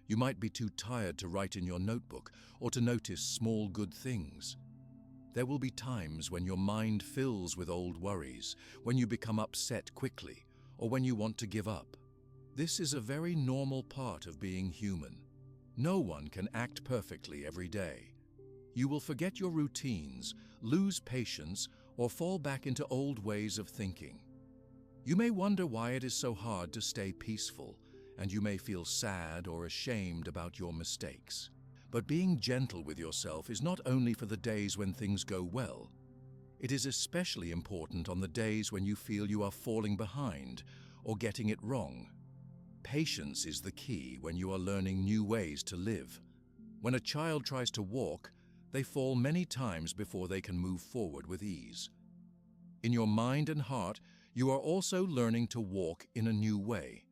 You might be too tired to write in your notebook or to notice small good things. There will be times when your mind fills with old worries, when you become upset quickly, or when you want to give up. This is a very normal part of being human. No one can act perfectly every day. You will forget your routines, lose patience, or fall back into old ways of thinking. You may wonder why it is so hard to stay peaceful, and you may feel sad or ashamed about your mistakes. But being gentle with yourself is not only for the days when things go well. It is especially important on the days when you feel you are falling behind or getting it wrong. Patience is the key when you are learning new ways to live. When a child tries to walk, they fall many times before they can move forward with ease. In your mind and heart, you are also learning to walk in a new way.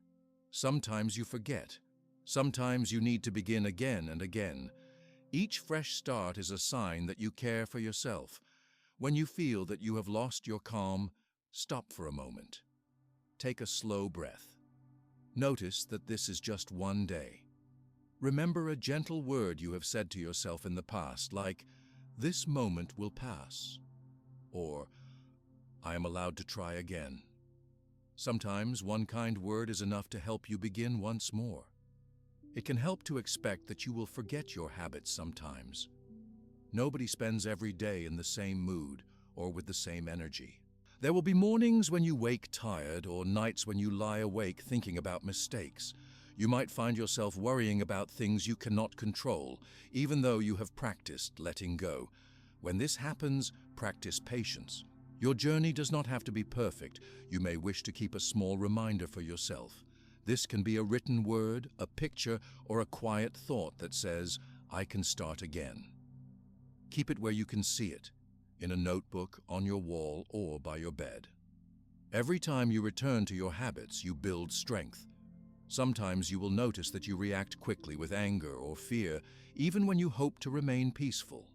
Sometimes you forget. Sometimes you need to begin again and again. Each fresh start is a sign that you care for yourself. When you feel that you have lost your calm, stop for a moment. Take a slow breath. Notice that this is just one day. Remember a gentle word you have said to yourself in the past, like, "This moment will pass," or "I am allowed to try again." Sometimes one kind word is enough to help you begin once more. It can help to expect that you will forget your habits sometimes. Nobody spends every day in the same mood or with the same energy. There will be mornings when you wake tired or nights when you lie awake thinking about mistakes. You might find yourself worrying about things you cannot control, even though you have practiced letting go. When this happens, practice patience. Your journey does not have to be perfect. You may wish to keep a small reminder for yourself. This can be a written word, a picture, or a quiet thought that says, "I can start again." Keep it where you can see it, in a notebook, on your wall, or by your bed. Every time you return to your habits, you build strength. Sometimes you will notice that you react quickly with anger or fear, even when you hope to remain peaceful.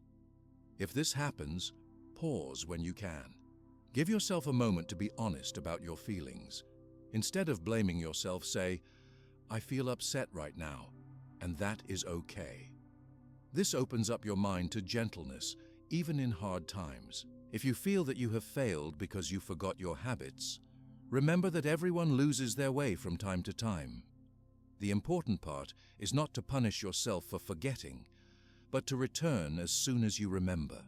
If this happens, pause when you can. Give yourself a moment to be honest about your feelings. Instead of blaming yourself, say, "I feel upset right now, and that is okay." This opens up your mind to gentleness, even in hard times. If you feel that you have failed because you forgot your habits, remember that everyone loses their way from time to time. The important part is not to punish yourself for forgetting, but to return as soon as you remember.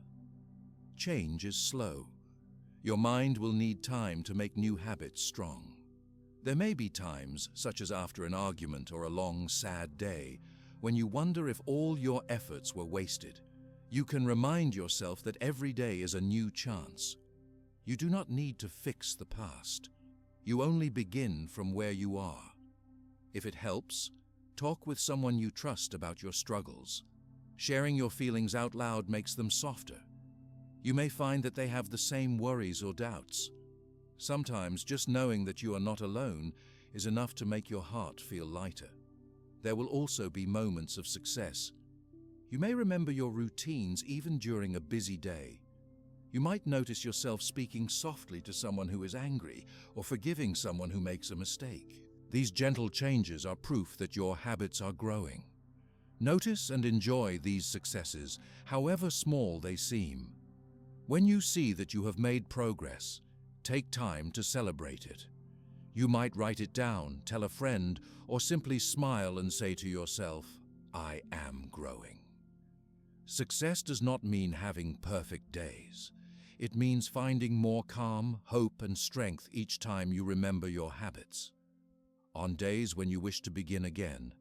Change is slow. Your mind will need time to make new habits strong. There may be times, such as after an argument or a long, sad day, when you wonder if all your efforts were wasted. You can remind yourself that every day is a new chance. You do not need to fix the past. You only begin from where you are. If it helps, talk with someone you trust about your struggles. Sharing your feelings out loud makes them softer. You may find that they have the same worries or doubts. Sometimes just knowing that you are not alone is enough to make your heart feel lighter. There will also be moments of success. You may remember your routines even during a busy day. You might notice yourself speaking softly to someone who is angry or forgiving someone who makes a mistake. These gentle changes are proof that your habits are growing. Notice and enjoy these successes, however small they seem. When you see that you have made progress, take time to celebrate it. You might write it down, tell a friend, or simply smile and say to yourself, "I am growing." Success does not mean having perfect days. It means finding more calm, hope, and strength each time you remember your habits. On days when you wish to begin again,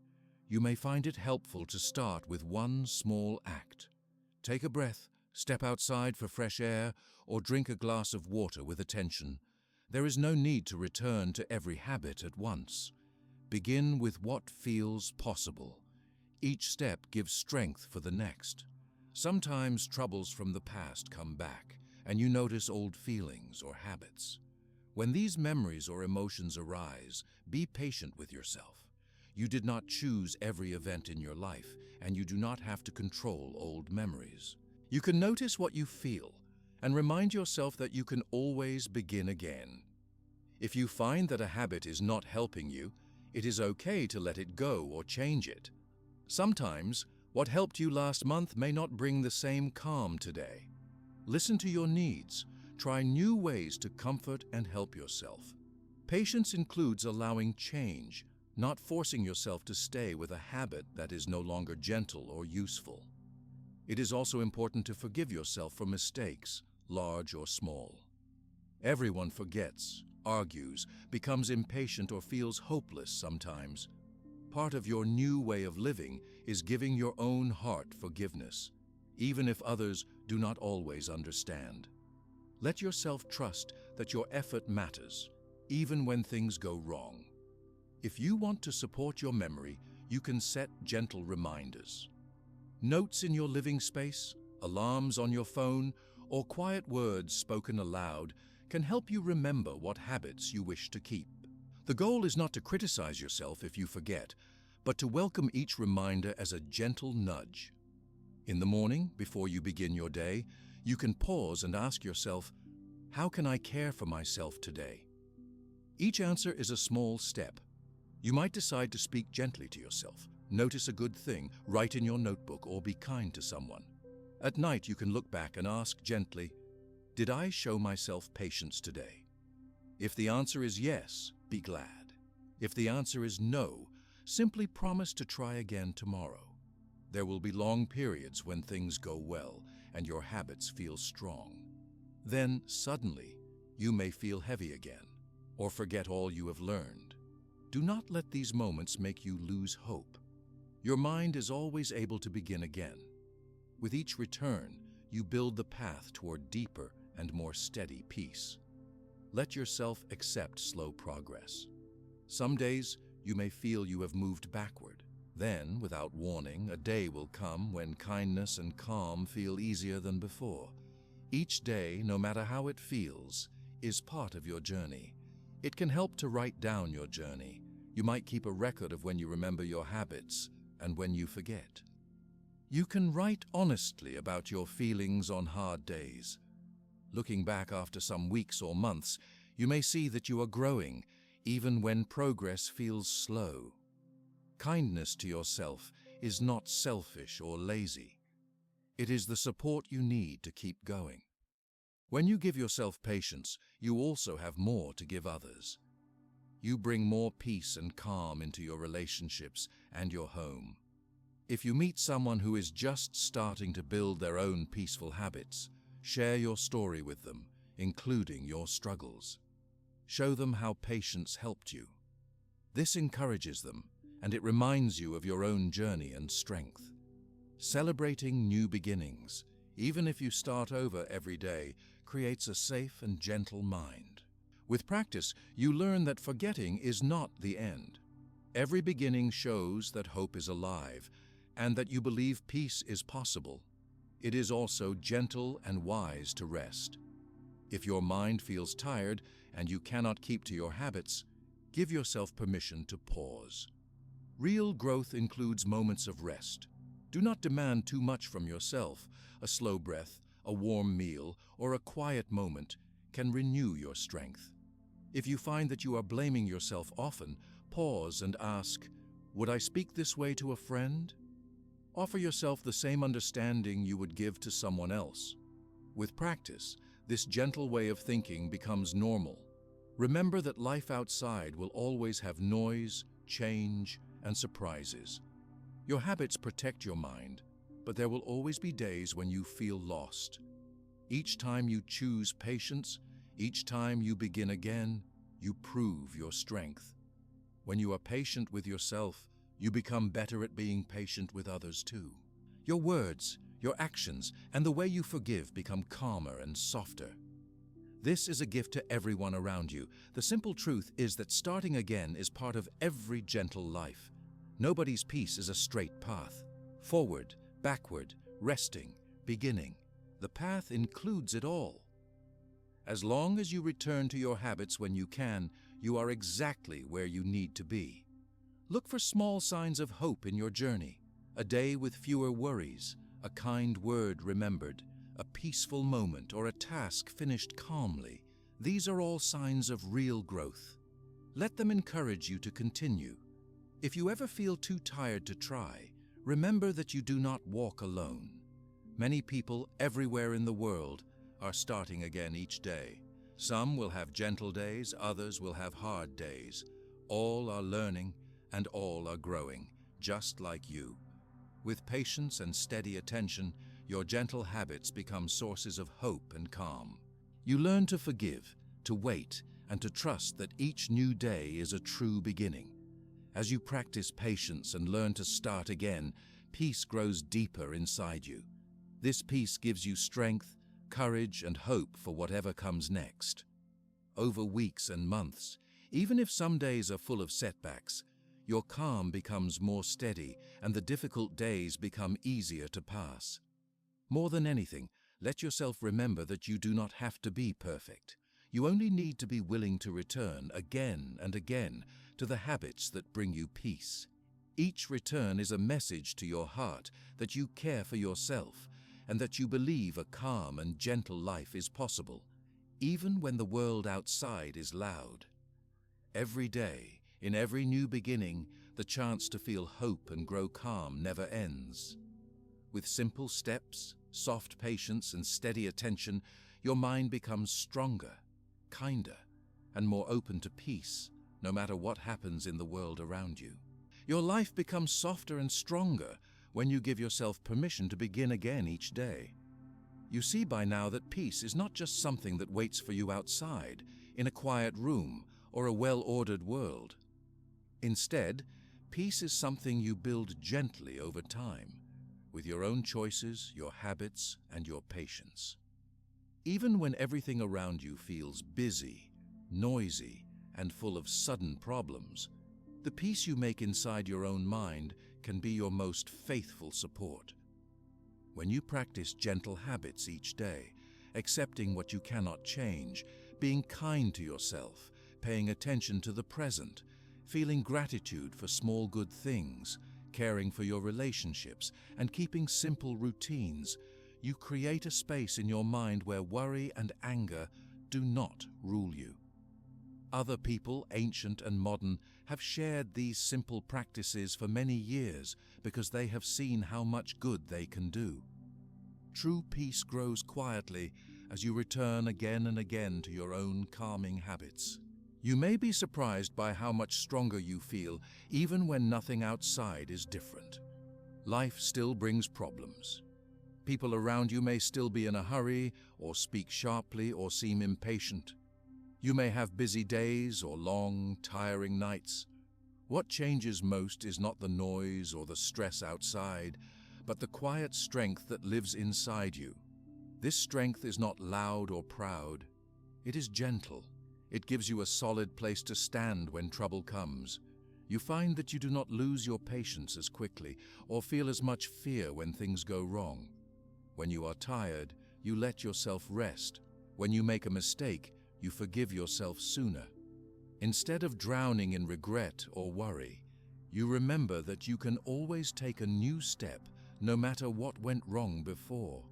you may find it helpful to start with one small act. Take a breath, step outside for fresh air, or drink a glass of water with attention. There is no need to return to every habit at once. Begin with what feels possible. Each step gives strength for the next. Sometimes troubles from the past come back, and you notice old feelings or habits. When these memories or emotions arise, be patient with yourself. You did not choose every event in your life, and you do not have to control old memories. You can notice what you feel, and remind yourself that you can always begin again. If you find that a habit is not helping you, it is okay to let it go or change it. Sometimes, what helped you last month may not bring the same calm today. Listen to your needs. Try new ways to comfort and help yourself. Patience includes allowing change, not forcing yourself to stay with a habit that is no longer gentle or useful. It is also important to forgive yourself for mistakes, large or small. Everyone forgets, argues, becomes impatient, or feels hopeless sometimes. Part of your new way of living is giving your own heart forgiveness, even if others do not always understand. Let yourself trust that your effort matters, even when things go wrong. If you want to support your memory, you can set gentle reminders. Notes in your living space, alarms on your phone, or quiet words spoken aloud can help you remember what habits you wish to keep. The goal is not to criticize yourself if you forget, but to welcome each reminder as a gentle nudge. In the morning, before you begin your day, you can pause and ask yourself, how can I care for myself today? Each answer is a small step. You might decide to speak gently to yourself, notice a good thing, write in your notebook, or be kind to someone. At night, you can look back and ask gently, did I show myself patience today? If the answer is yes, be glad. If the answer is no, simply promise to try again tomorrow. There will be long periods when things go well and your habits feel strong. Then, suddenly, you may feel heavy again or forget all you have learned. Do not let these moments make you lose hope. Your mind is always able to begin again. With each return, you build the path toward deeper and more steady peace. Let yourself accept slow progress. Some days, you may feel you have moved backward. Then, without warning, a day will come when kindness and calm feel easier than before. Each day, no matter how it feels, is part of your journey. It can help to write down your journey. You might keep a record of when you remember your habits and when you forget. You can write honestly about your feelings on hard days. Looking back after some weeks or months, you may see that you are growing, even when progress feels slow. Kindness to yourself is not selfish or lazy. It is the support you need to keep going. When you give yourself patience, you also have more to give others. You bring more peace and calm into your relationships and your home. If you meet someone who is just starting to build their own peaceful habits, share your story with them, including your struggles. Show them how patience helped you. This encourages them, and it reminds you of your own journey and strength. Celebrating new beginnings, even if you start over every day, creates a safe and gentle mind. With practice, you learn that forgetting is not the end. Every beginning shows that hope is alive and that you believe peace is possible. It is also gentle and wise to rest. If your mind feels tired and you cannot keep to your habits, give yourself permission to pause. Real growth includes moments of rest. Do not demand too much from yourself. A slow breath, a warm meal, or a quiet moment can renew your strength. If you find that you are blaming yourself often, pause and ask, would I speak this way to a friend? Offer yourself the same understanding you would give to someone else. With practice, this gentle way of thinking becomes normal. Remember that life outside will always have noise, change, and surprises. Your habits protect your mind, but there will always be days when you feel lost. Each time you choose patience, each time you begin again, you prove your strength. When you are patient with yourself, you become better at being patient with others too. Your words, your actions, and the way you forgive become calmer and softer. This is a gift to everyone around you. The simple truth is that starting again is part of every gentle life. Nobody's peace is a straight path. Forward, backward, resting, beginning. The path includes it all. As long as you return to your habits when you can, you are exactly where you need to be. Look for small signs of hope in your journey. A day with fewer worries, a kind word remembered, a peaceful moment, or a task finished calmly. These are all signs of real growth. Let them encourage you to continue. If you ever feel too tired to try, remember that you do not walk alone. Many people everywhere in the world are starting again each day. Some will have gentle days, others will have hard days. All are learning, and all are growing, just like you. With patience and steady attention, your gentle habits become sources of hope and calm. You learn to forgive, to wait, and to trust that each new day is a true beginning. As you practice patience and learn to start again, peace grows deeper inside you. This peace gives you strength, courage, and hope for whatever comes next. Over weeks and months, even if some days are full of setbacks, your calm becomes more steady and the difficult days become easier to pass. More than anything, let yourself remember that you do not have to be perfect. You only need to be willing to return again and again to the habits that bring you peace. Each return is a message to your heart that you care for yourself and that you believe a calm and gentle life is possible, even when the world outside is loud. Every day, in every new beginning, the chance to feel hope and grow calm never ends. With simple steps, soft patience, and steady attention, your mind becomes stronger, kinder, and more open to peace, no matter what happens in the world around you. Your life becomes softer and stronger when you give yourself permission to begin again each day. You see by now that peace is not just something that waits for you outside, in a quiet room, or a well-ordered world. Instead, peace is something you build gently over time, with your own choices, your habits, and your patience. Even when everything around you feels busy, noisy, and full of sudden problems, the peace you make inside your own mind can be your most faithful support. When you practice gentle habits each day, accepting what you cannot change, being kind to yourself, paying attention to the present, feeling gratitude for small good things, caring for your relationships, and keeping simple routines, you create a space in your mind where worry and anger do not rule you. Other people, ancient and modern, have shared these simple practices for many years because they have seen how much good they can do. True peace grows quietly as you return again and again to your own calming habits. You may be surprised by how much stronger you feel even when nothing outside is different. Life still brings problems. People around you may still be in a hurry, or speak sharply, or seem impatient. You may have busy days or long, tiring nights. What changes most is not the noise or the stress outside, but the quiet strength that lives inside you. This strength is not loud or proud. It is gentle. It gives you a solid place to stand when trouble comes. You find that you do not lose your patience as quickly or feel as much fear when things go wrong. When you are tired, you let yourself rest. When you make a mistake, you forgive yourself sooner. Instead of drowning in regret or worry, you remember that you can always take a new step no matter what went wrong before.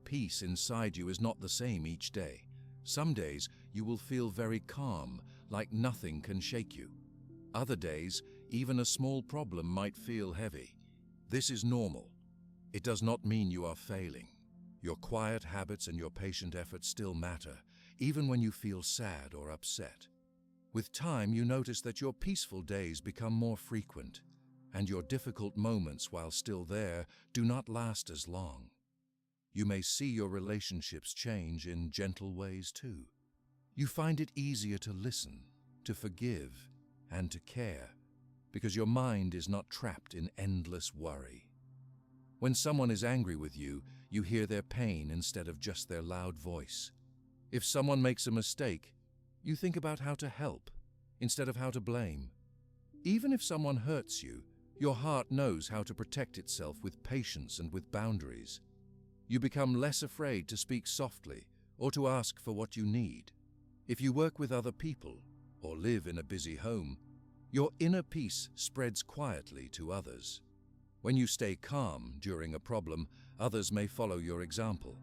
Peace inside you is not the same each day. Some days you will feel very calm, like nothing can shake you. Other days, even a small problem might feel heavy. This is normal. It does not mean you are failing. Your quiet habits and your patient efforts still matter, even when you feel sad or upset. With time, you notice that your peaceful days become more frequent, and your difficult moments, while still there, do not last as long. You may see your relationships change in gentle ways too. You find it easier to listen, to forgive, and to care, because your mind is not trapped in endless worry. When someone is angry with you, you hear their pain instead of just their loud voice. If someone makes a mistake, you think about how to help instead of how to blame. Even if someone hurts you, your heart knows how to protect itself with patience and with boundaries. You become less afraid to speak softly or to ask for what you need. If you work with other people or live in a busy home, your inner peace spreads quietly to others. When you stay calm during a problem, others may follow your example.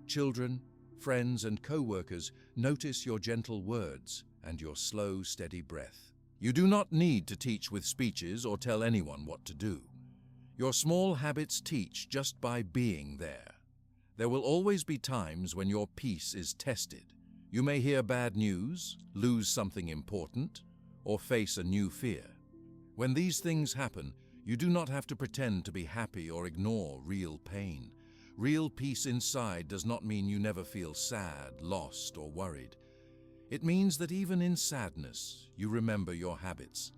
Children, friends, and co-workers notice your gentle words and your slow, steady breath. You do not need to teach with speeches or tell anyone what to do. Your small habits teach just by being there. There will always be times when your peace is tested. You may hear bad news, lose something important, or face a new fear. When these things happen, you do not have to pretend to be happy or ignore real pain. Real peace inside does not mean you never feel sad, lost, or worried. It means that even in sadness, you remember your habits.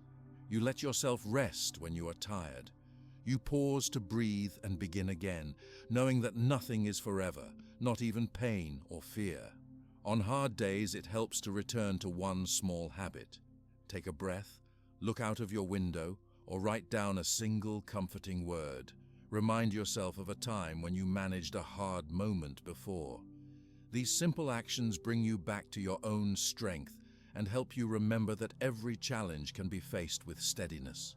You let yourself rest when you are tired. You pause to breathe and begin again, knowing that nothing is forever, not even pain or fear. On hard days, it helps to return to one small habit. Take a breath, look out of your window, or write down a single comforting word. Remind yourself of a time when you managed a hard moment before. These simple actions bring you back to your own strength and help you remember that every challenge can be faced with steadiness.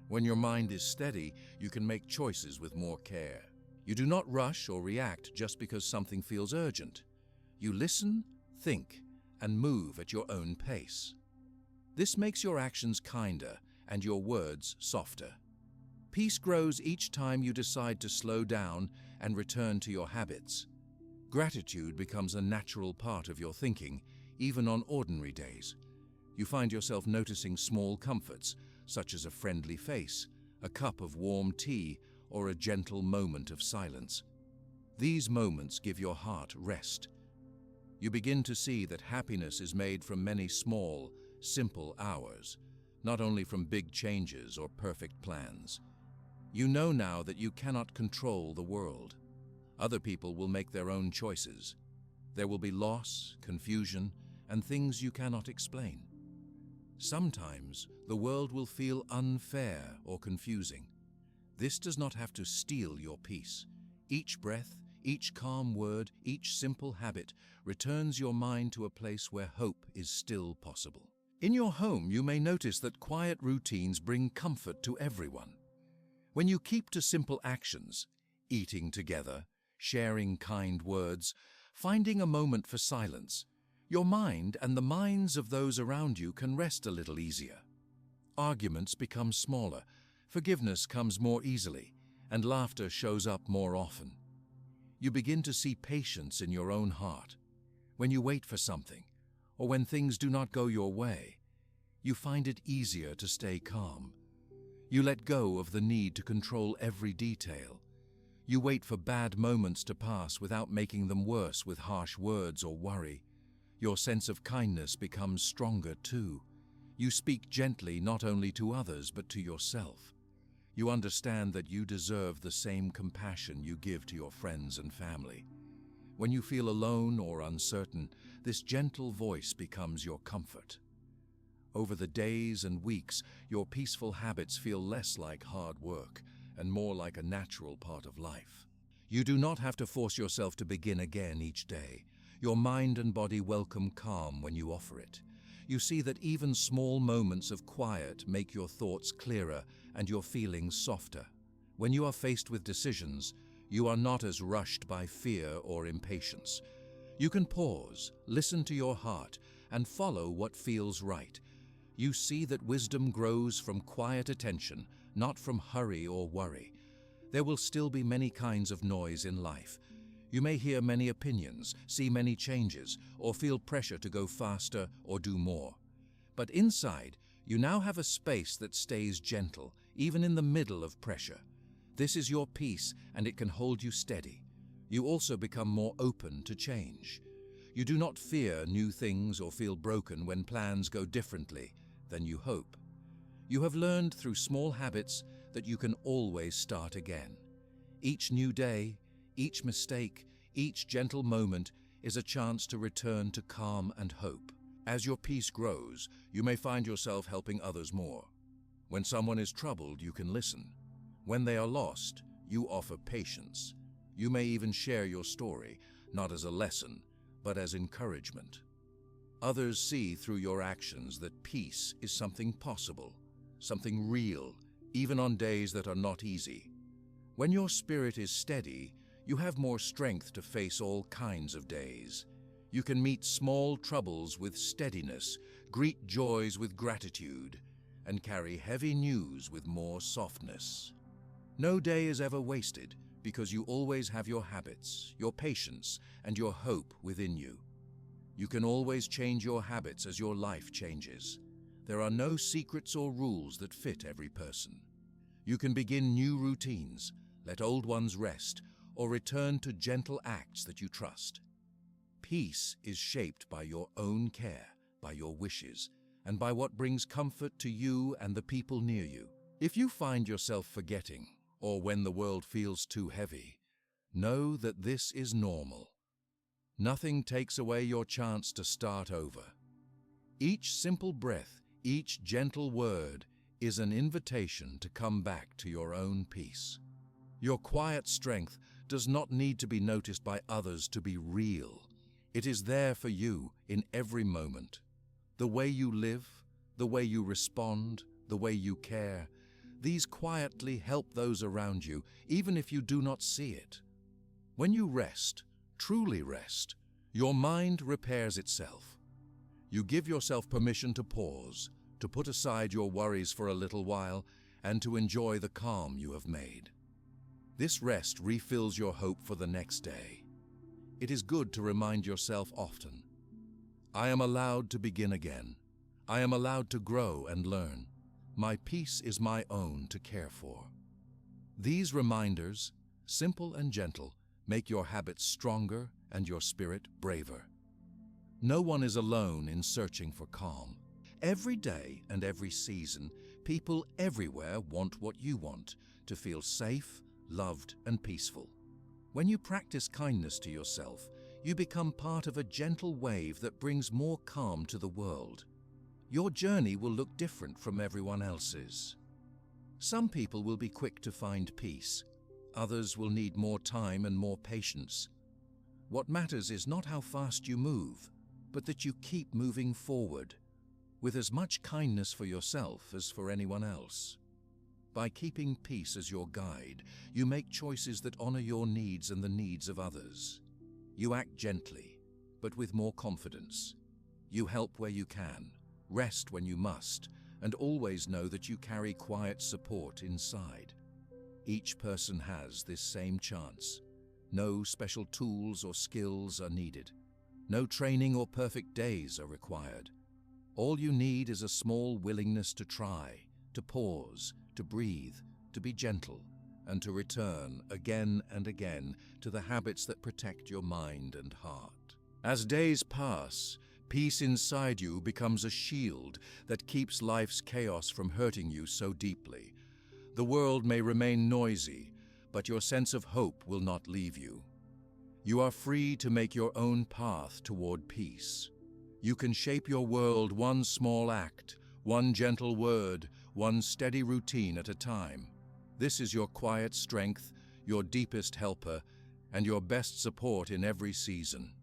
When your mind is steady, you can make choices with more care. You do not rush or react just because something feels urgent. You listen, think, and move at your own pace. This makes your actions kinder and your words softer. Peace grows each time you decide to slow down and return to your habits. Gratitude becomes a natural part of your thinking, even on ordinary days. You find yourself noticing small comforts, such as a friendly face, a cup of warm tea, or a gentle moment of silence. These moments give your heart rest. You begin to see that happiness is made from many small, simple hours, not only from big changes or perfect plans. You know now that you cannot control the world. Other people will make their own choices. There will be loss, confusion, and things you cannot explain. Sometimes the world will feel unfair or confusing. This does not have to steal your peace. Each breath, each calm word, each simple habit returns your mind to a place where hope is still possible. In your home, you may notice that quiet routines bring comfort to everyone. When you keep to simple actions, eating together, sharing kind words, finding a moment for silence, your mind and the minds of those around you can rest a little easier. Arguments become smaller, forgiveness comes more easily, and laughter shows up more often. You begin to see patience in your own heart. When you wait for something, or when things do not go your way, you find it easier to stay calm. You let go of the need to control every detail. You wait for bad moments to pass without making them worse with harsh words or worry. Your sense of kindness becomes stronger too. You speak gently not only to others but to yourself. You understand that you deserve the same compassion you give to your friends and family. When you feel alone or uncertain, this gentle voice becomes your comfort. Over the days and weeks, your peaceful habits feel less like hard work and more like a natural part of life. You do not have to force yourself to begin again each day. Your mind and body welcome calm when you offer it. You see that even small moments of quiet make your thoughts clearer and your feelings softer. When you are faced with decisions, you are not as rushed by fear or impatience. You can pause, listen to your heart, and follow what feels right. You see that wisdom grows from quiet attention, not from hurry or worry. There will still be many kinds of noise in life. You may hear many opinions, see many changes, or feel pressure to go faster or do more. But inside, you now have a space that stays gentle, even in the middle of pressure. This is your peace, and it can hold you steady. You also become more open to change. You do not fear new things or feel broken when plans go differently than you hope. You have learned through small habits that you can always start again. Each new day, each mistake, each gentle moment is a chance to return to calm and hope. As your peace grows, you may find yourself helping others more. When someone is troubled, you can listen. When they are lost, you offer patience. You may even share your story, not as a lesson, but as encouragement. Others see through your actions that peace is something possible, something real, even on days that are not easy. When your spirit is steady, you have more strength to face all kinds of days. You can meet small troubles with steadiness, greet joys with gratitude, and carry heavy news with more softness. No day is ever wasted because you always have your habits, your patience, and your hope within you. You can always change your habits as your life changes. There are no secrets or rules that fit every person. You can begin new routines, let old ones rest, or return to gentle acts that you trust. Peace is shaped by your own care, by your wishes, and by what brings comfort to you and the people near you. If you find yourself forgetting, or when the world feels too heavy, know that this is normal. Nothing takes away your chance to start over. Each simple breath, each gentle word is an invitation to come back to your own peace. Your quiet strength does not need to be noticed by others to be real. It is there for you in every moment. The way you live, the way you respond, the way you care, these quietly help those around you, even if you do not see it. When you rest, truly rest, your mind repairs itself. You give yourself permission to pause, to put aside your worries for a little while, and to enjoy the calm you have made. This rest refills your hope for the next day. It is good to remind yourself often, I am allowed to begin again. I am allowed to grow and learn. My peace is my own to care for. These reminders, simple and gentle, make your habits stronger and your spirit braver. No one is alone in searching for calm. Every day and every season, people everywhere want what you want, to feel safe, loved, and peaceful. When you practice kindness to yourself, you become part of a gentle wave that brings more calm to the world. Your journey will look different from everyone else's. Some people will be quick to find peace. Others will need more time and more patience. What matters is not how fast you move, but that you keep moving forward, with as much kindness for yourself as for anyone else. By keeping peace as your guide, you make choices that honor your needs and the needs of others. You act gently, but with more confidence. You help where you can, rest when you must, and always know that you carry quiet support inside. Each person has this same chance. No special tools or skills are needed. No training or perfect days are required. All you need is a small willingness to try, to pause, to breathe, to be gentle, and to return again and again to the habits that protect your mind and heart. As days pass, peace inside you becomes a shield that keeps life's chaos from hurting you so deeply. The world may remain noisy, but your sense of hope will not leave you. You are free to make your own path toward peace. You can shape your world one small act, one gentle word, one steady routine at a time. This is your quiet strength, your deepest helper, and your best support in every season.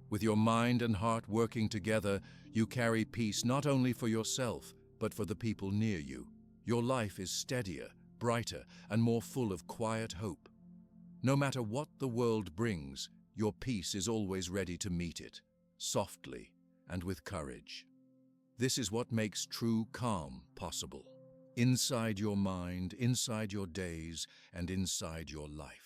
With your mind and heart working together, you carry peace not only for yourself, but for the people near you. Your life is steadier, brighter, and more full of quiet hope. No matter what the world brings, your peace is always ready to meet it, softly and with courage. This is what makes true calm possible. Inside your mind, inside your days, and inside your life.